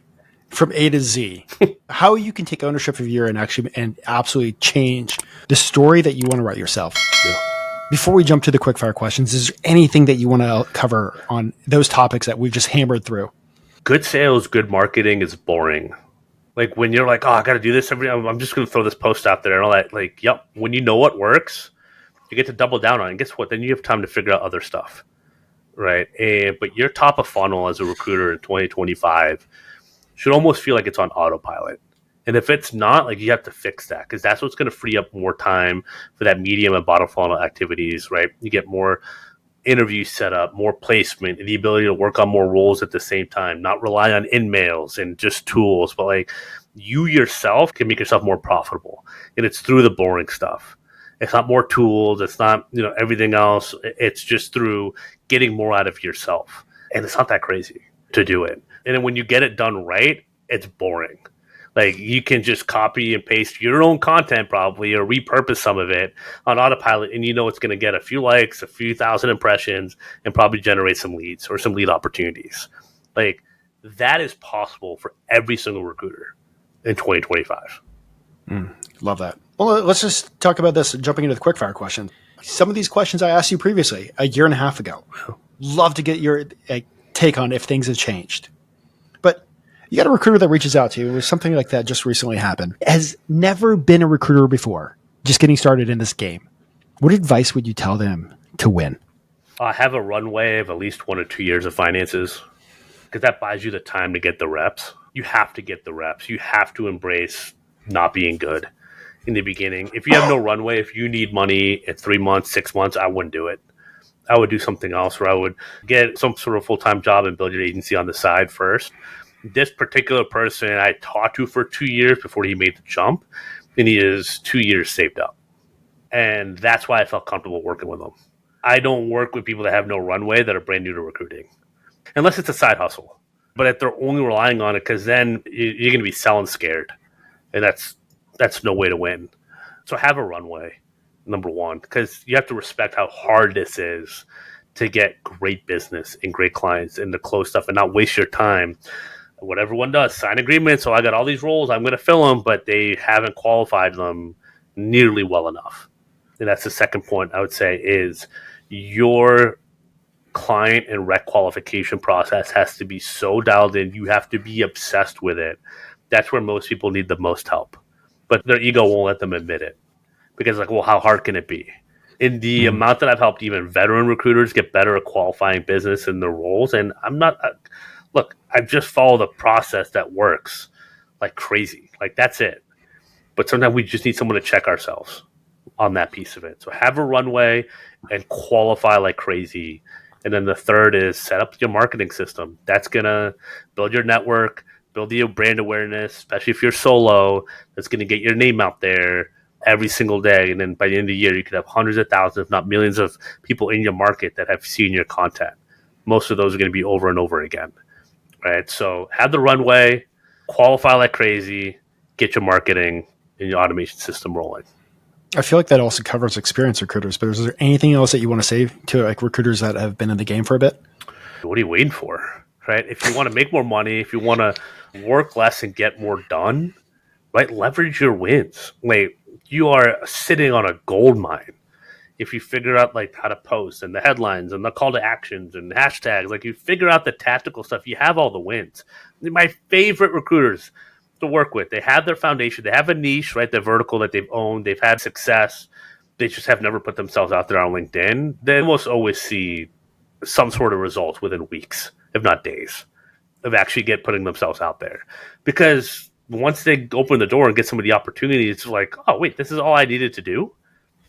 from A to Z how you can take ownership of your and absolutely change the story that you want to write yourself. Yeah. Before we jump to the quickfire questions, is there anything that you want to cover on those topics that we've just hammered through? Good sales, good marketing is boring. Like, when you're like, oh, I got to do this I'm just going to throw this post out there and all that. Like, yep, when you know what works, you get to double down on it. And guess what? Then you have time to figure out other stuff, right? But your top of funnel as a recruiter in 2025 should almost feel like it's on autopilot. And if it's not, like, you have to fix that, because that's what's going to free up more time for that medium and bottom funnel activities, right? You get more interviews set up, more placement, and the ability to work on more roles at the same time, not rely on in-mails and just tools, but like, you yourself can make yourself more profitable. And it's through the boring stuff. It's not more tools. It's not, everything else. It's just through getting more out of yourself. And it's not that crazy to do it. And then when you get it done right, it's boring. Like, you can just copy and paste your own content probably, or repurpose some of it on autopilot, and it's going to get a few likes, a few thousand impressions, and probably generate some leads or some lead opportunities. Like, that is possible for every single recruiter in 2025. Love that. Well, let's just talk about this, jumping into the quickfire question. Some of these questions I asked you previously, a year and a half ago. Love to get your take on if things have changed. But you got a recruiter that reaches out to you, or something like that just recently happened, has never been a recruiter before, just getting started in this game. What advice would you tell them to win? Have a runway of at least 1 or 2 years of finances, because that buys you the time to get the reps. You have to get the reps. You have to embrace not being good in the beginning. If you have no runway, if you need money in 3 months, 6 months, I wouldn't do it. I would do something else, where I would get some sort of full-time job and build your agency on the side first. This particular person I talked to for 2 years before he made the jump, and he is 2 years saved up. And that's why I felt comfortable working with him. I don't work with people that have no runway that are brand new to recruiting, unless it's a side hustle. But if they're only relying on it, because then you're going to be selling scared, and that's no way to win. So have a runway, number one, because you have to respect how hard this is to get great business and great clients and to close stuff and not waste your time. What everyone does, sign agreements. So I got all these roles, I'm going to fill them, but they haven't qualified them nearly well enough. And that's the second point I would say is your client and rec qualification process has to be so dialed in. You have to be obsessed with it. That's where most people need the most help. But their ego won't let them admit it. Because like, well, how hard can it be? In the amount that I've helped even veteran recruiters get better at qualifying business in their roles, and I'm not, look, I just follow the process that works like crazy. Like that's it. But sometimes we just need someone to check ourselves on that piece of it. So have a runway and qualify like crazy. And then the third is set up your marketing system. That's going to build your network, build your brand awareness, especially if you're solo. That's going to get your name out there every single day. And then by the end of the year, you could have hundreds of thousands, if not millions of people in your market that have seen your content. Most of those are going to be over and over again. Right? So have the runway, qualify like crazy, get your marketing and your automation system rolling. I feel like that also covers experienced recruiters, but is there anything else that you want to say to like recruiters that have been in the game for a bit? What are you waiting for? Right? If you want to make more money, if you want to work less and get more done, right? Leverage your wins. Like you are sitting on a gold mine. If you figure out like how to post and the headlines and the call to actions and hashtags, like you figure out the tactical stuff, you have all the wins. My favorite recruiters to work with, they have their foundation, they have a niche, right? The vertical that they've owned, they've had success. They just have never put themselves out there on LinkedIn. They almost always see some sort of results within weeks, if not days, of actually putting themselves out there. Because once they open the door and get some of the opportunities, it's like, oh wait, this is all I needed to do.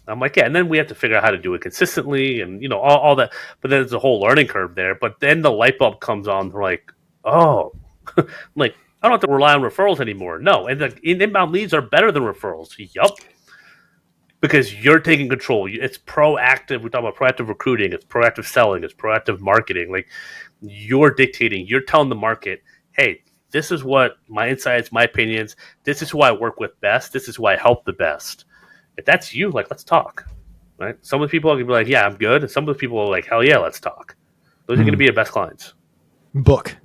I'm like, yeah, and then we have to figure out how to do it consistently and, you know, all that. But then there's a whole learning curve there. But then the light bulb comes on, like, oh, like, I don't have to rely on referrals anymore. No, and the inbound leads are better than referrals. Yup. Because you're taking control. It's proactive. We talk about proactive recruiting. It's proactive selling. It's proactive marketing. Like, you're dictating. You're telling the market, hey, this is what my insights, my opinions, this is who I work with best. This is who I help the best. If that's you, like, let's talk, right? Some of the people are going to be like, yeah, I'm good. And some of the people are like, hell yeah, let's talk. Those are going to be your best clients. Book.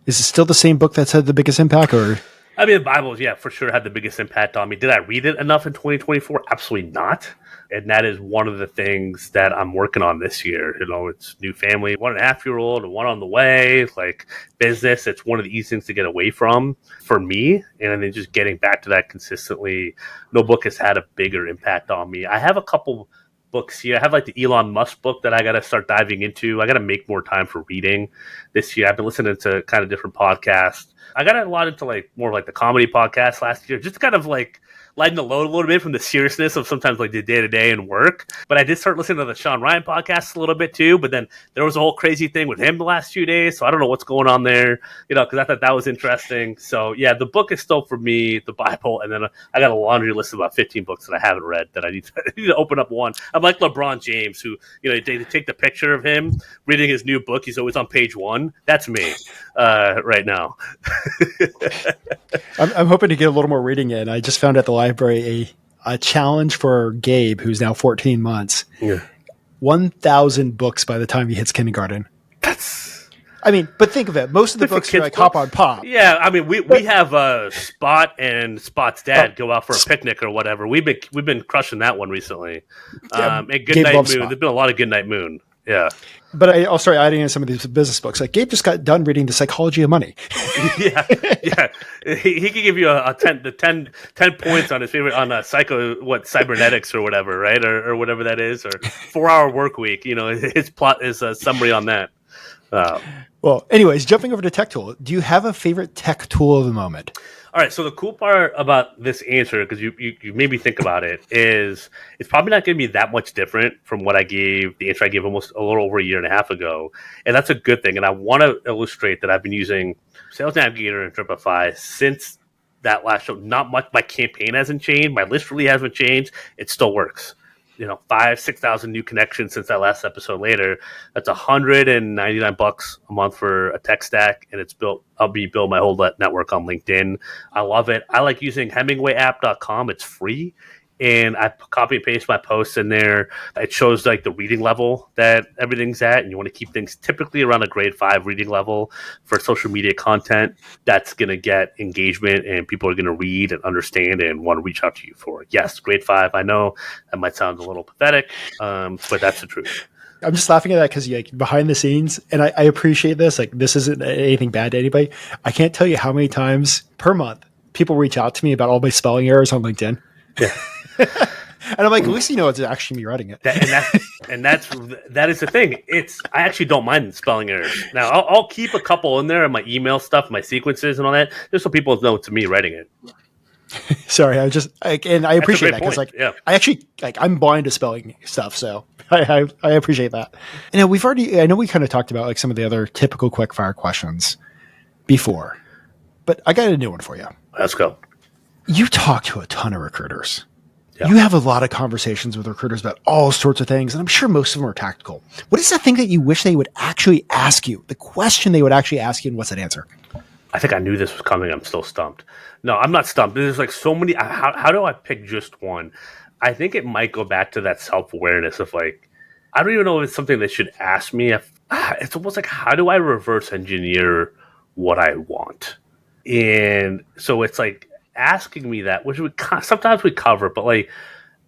Is it still the same book that's had the biggest impact? Or I mean, the Bible, yeah, for sure had the biggest impact on me. Did I read it enough in 2024? Absolutely not. And that is one of the things that I'm working on this year. You know, it's new family, 1.5-year-old and one on the way, like business. It's one of the easiest things to get away from for me. And then just getting back to that consistently. No book has had a bigger impact on me. I have a couple books here. I have like the Elon Musk book that I got to start diving into. I got to make more time for reading this year. I've been listening to kind of different podcasts. I got a lot into like more like the comedy podcast last year, just kind of like lighten the load a little bit from the seriousness of sometimes like the day-to-day and work. But I did start listening to the Sean Ryan podcast a little bit too, but then there was a whole crazy thing with him the last few days, so I don't know what's going on there, you know, because I thought that was interesting. So yeah, the book is still for me, the Bible, and then I got a laundry list of about 15 books that I haven't read that I need to open up one. I'm like LeBron James, who, you know, they take the picture of him reading his new book. He's always on page 1. That's me right now. I'm hoping to get a little more reading in. I just found at the library a challenge for Gabe, who's now 14 months. Yeah. 1,000 books by the time he hits kindergarten. I mean, but think of it. Most of the books are like Hop on Pop. Yeah, I mean, we have Spot and Spot's dad go out for a picnic or whatever. We've been crushing that one recently. And Good Gabe Night loves Moon. Spot. There's been a lot of Good Night Moon Yeah. But I'll start adding in some of these business books. Like Gabe just got done reading The Psychology of Money. Yeah. He can give you a 10 points on his favorite on a cybernetics or whatever, right? Or whatever that is, or 4-hour work week. His plot is a summary on that. Well, anyways, jumping over to tech tool. Do you have a favorite tech tool of the moment? All right. So the cool part about this answer, because you made me think about it, is it's probably not going to be that much different from what the answer I gave almost a little over a year and a half ago. And that's a good thing. And I want to illustrate that I've been using Sales Navigator and Dripify since that last show. Not much. My campaign hasn't changed. My list really hasn't changed. It still works. 5,000-6,000 new connections since that last episode later. That's $199 a month for a tech stack, and I'll be building my whole network on LinkedIn. I love it. I like using HemingwayApp.com. It's free, and I copy and paste my posts in there. It shows like the reading level that everything's at, and you want to keep things typically around a grade 5 reading level for social media content. That's going to get engagement, and people are going to read and understand and want to reach out to you for it. Yes, grade 5. I know that might sound a little pathetic, but that's the truth. I'm just laughing at that because behind the scenes, and I appreciate this. Like, this isn't anything bad to anybody. I can't tell you how many times per month people reach out to me about all my spelling errors on LinkedIn. Yeah. And I'm like, at least it's actually me writing it. That is the thing. I actually don't mind spelling errors. Now I'll keep a couple in there in my email stuff, my sequences and all that, just so people know it's me writing it. Sorry, and I appreciate that because I actually I'm blind to spelling stuff, so I appreciate that. I know we kind of talked about like some of the other typical quickfire questions before, but I got a new one for you. Let's go. You talk to a ton of recruiters. Yeah. You have a lot of conversations with recruiters about all sorts of things, and I'm sure most of them are tactical. What is the thing that you wish they would actually ask you? The question they would actually ask you, and what's that answer? I think I knew this was coming. I'm still stumped. No, I'm not stumped. There's like so many. How do I pick just one? I think it might go back to that self-awareness of like, I don't even know if it's something they should ask me. It's almost like, how do I reverse engineer what I want? And so it's like, asking me that, which sometimes we cover, but like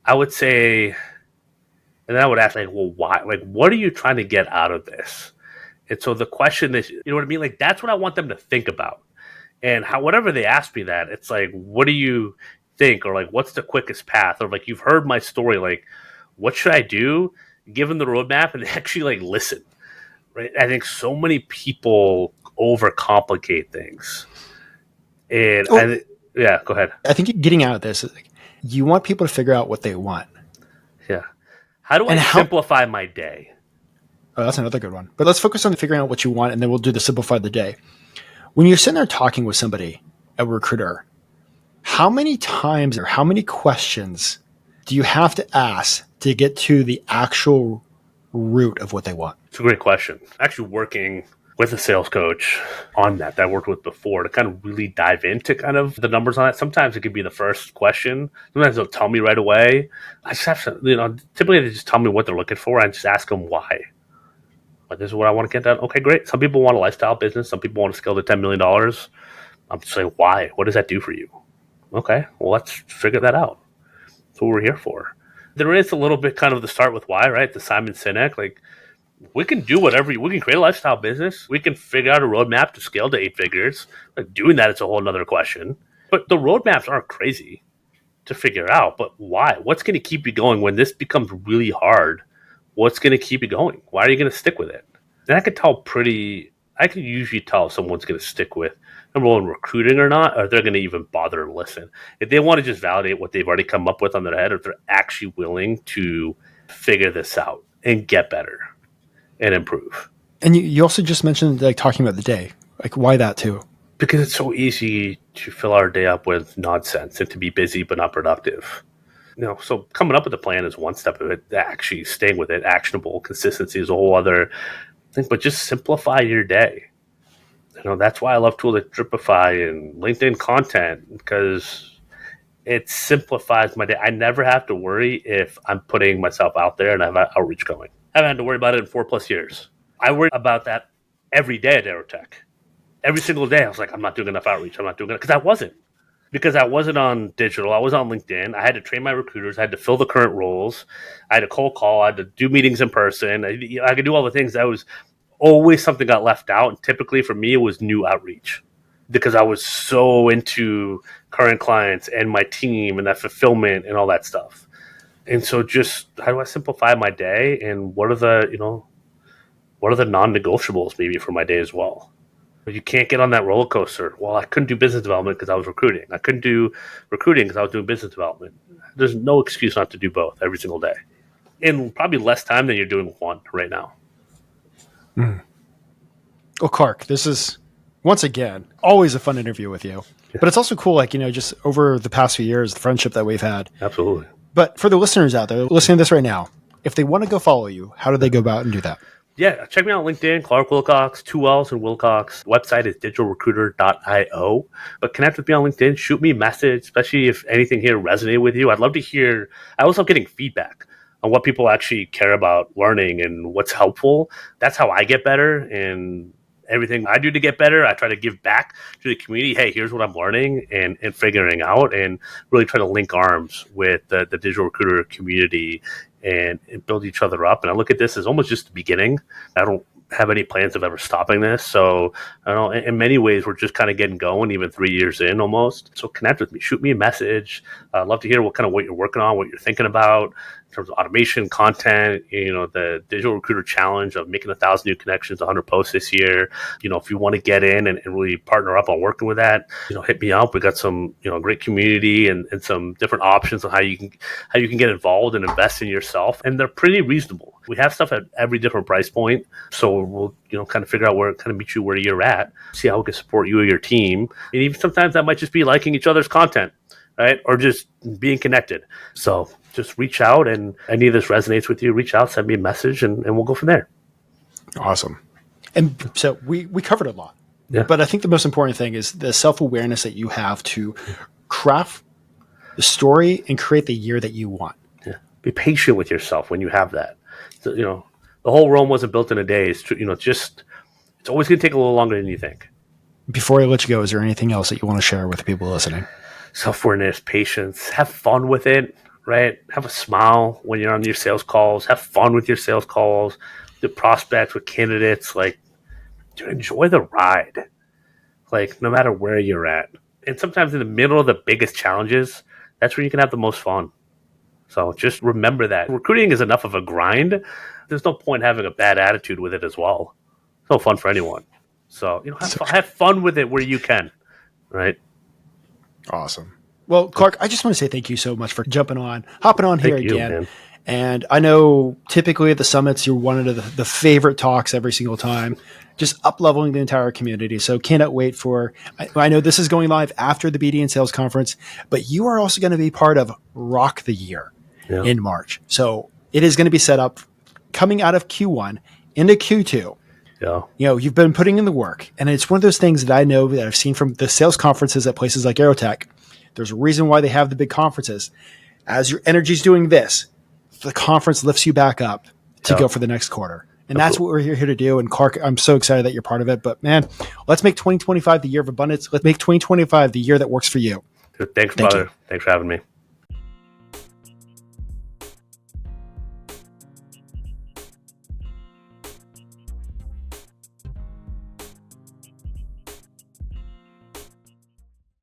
I would say, and then I would ask like, well, why? Like, what are you trying to get out of this? And so the question is, you know what I mean? Like, that's what I want them to think about. And whatever they ask me that, it's like, what do you think? Or like, what's the quickest path? Or like, you've heard my story. Like, what should I do? Give them the roadmap and actually like listen. Right? I think so many people overcomplicate things, and yeah, go ahead. I think getting out of this is you want people to figure out what they want. Yeah. How do I simplify my day? Oh, that's another good one. But let's focus on figuring out what you want, and then we'll do the simplify the day. When you're sitting there talking with somebody, a recruiter, how many times or how many questions do you have to ask to get to the actual root of what they want? It's a great question. Actually working with a sales coach on that I worked with before to kind of really dive into kind of the numbers on it. Sometimes it could be the first question. Sometimes they'll tell me right away. I just have to, typically they just tell me what they're looking for. I just ask them why. Like, this is what I want to get done. Okay, great. Some people want a lifestyle business. Some people want to scale to $10 million. I'm just like, why? What does that do for you? Okay, well, let's figure that out. That's what we're here for. There is a little bit kind of the start with why, right? The Simon Sinek, like, we can do whatever. We can create a lifestyle business. We can figure out a roadmap to scale to 8 figures. Like, doing that is a whole other question. But the roadmaps aren't crazy to figure out. But why? What's going to keep you going when this becomes really hard? What's going to keep you going? Why are you going to stick with it? And I can usually tell if someone's going to stick with, number one, recruiting or not, or they're going to even bother to listen. If they want to just validate what they've already come up with on their head, or if they're actually willing to figure this out and get better and improve. And you also just mentioned like talking about the day. Like, why that too? Because it's so easy to fill our day up with nonsense and to be busy but not productive. So coming up with a plan is one step of it. Actually staying with it, actionable consistency is a whole other thing. But just simplify your day. That's why I love tools like Dripify and LinkedIn content, because it simplifies my day. I never have to worry if I'm putting myself out there and I have outreach going. I haven't had to worry about it in 4+ years. I worry about that every day at Aerotech. Every single day, I was like, I'm not doing enough outreach. I'm not doing it because I wasn't. because I wasn't on digital. I was on LinkedIn. I had to train my recruiters. I had to fill the current roles. I had to cold call. I had to do meetings in person. I could do all the things. That was always something got left out. And typically for me, it was new outreach because I was so into current clients and my team and that fulfillment and all that stuff. And so just how do I simplify my day and what are the non-negotiables maybe for my day as well? You can't get on that roller coaster. Well, I couldn't do business development because I was recruiting. I couldn't do recruiting because I was doing business development. There's no excuse not to do both every single day. In probably less time than you're doing one right now. Well, Clark, this is, once again, always a fun interview with you. Yeah. But it's also cool, just over the past few years, the friendship that we've had. Absolutely. But for the listeners out there listening to this right now, if they want to go follow you, how do they go about and do that? Yeah, check me out on LinkedIn, Clark Willcox, 2 L's and Willcox. Website is digitalrecruiter.io. But connect with me on LinkedIn. Shoot me a message, especially if anything here resonated with you. I'd love to hear. I also love getting feedback on what people actually care about learning and what's helpful. That's how I get better. And everything I do to get better, I try to give back to the community. Hey, here's what I'm learning and figuring out, and really try to link arms with the digital recruiter community and build each other up. And I look at this as almost just the beginning. I don't have any plans of ever stopping this. So I don't know, in many ways, we're just kind of getting going, even 3 years in almost. So connect with me, shoot me a message. I'd love to hear what you're working on, what you're thinking about in terms of automation, content, the digital recruiter challenge of making 1,000 new connections, 100 posts this year. If you want to get in and really partner up on working with that, hit me up. We got some, great community and some different options on how you can get involved and invest in yourself. And they're pretty reasonable. We have stuff at every different price point. So we'll, kind of figure out where, kind of meet you where you're at, see how we can support you or your team. And even sometimes that might just be liking each other's content, right? Or just being connected. So just reach out, and any of this resonates with you, reach out, send me a message, and we'll go from there. Awesome. And so we covered a lot. Yeah. But I think the most important thing is the self-awareness that you have to craft the story and create the year that you want. Yeah. Be patient with yourself when you have that. So, the whole Rome wasn't built in a day. It's it's always going to take a little longer than you think. Before I let you go, is there anything else that you want to share with the people listening? Self-awareness, patience, have fun with it, right? Have a smile when you're on your sales calls. Have fun with your sales calls, the prospects, with candidates. Enjoy the ride, no matter where you're at. And sometimes in the middle of the biggest challenges, that's where you can have the most fun. So just remember that. Recruiting is enough of a grind. There's no point having a bad attitude with it as well. It's no fun for anyone. So, have fun with it where you can, right? Awesome. Well, Clark, I just want to say thank you so much for hopping on here again. Man. And I know typically at the summits, you're one of the favorite talks every single time, just up-leveling the entire community. So cannot wait for, I know this is going live after the BD and Sales Conference, but you are also going to be part of Rock the Year in March. So it is going to be set up coming out of Q1 into Q2. Yeah. You've been putting in the work, and it's one of those things that I know that I've seen from the sales conferences at places like Aerotech. There's a reason why they have the big conferences. As your energy's doing this, the conference lifts you back up to go for the next quarter. And that's what we're here to do. And Clark, I'm so excited that you're part of it. But man, let's make 2025 the year of abundance. Let's make 2025 the year that works for you. Thanks, brother. Thanks for having me.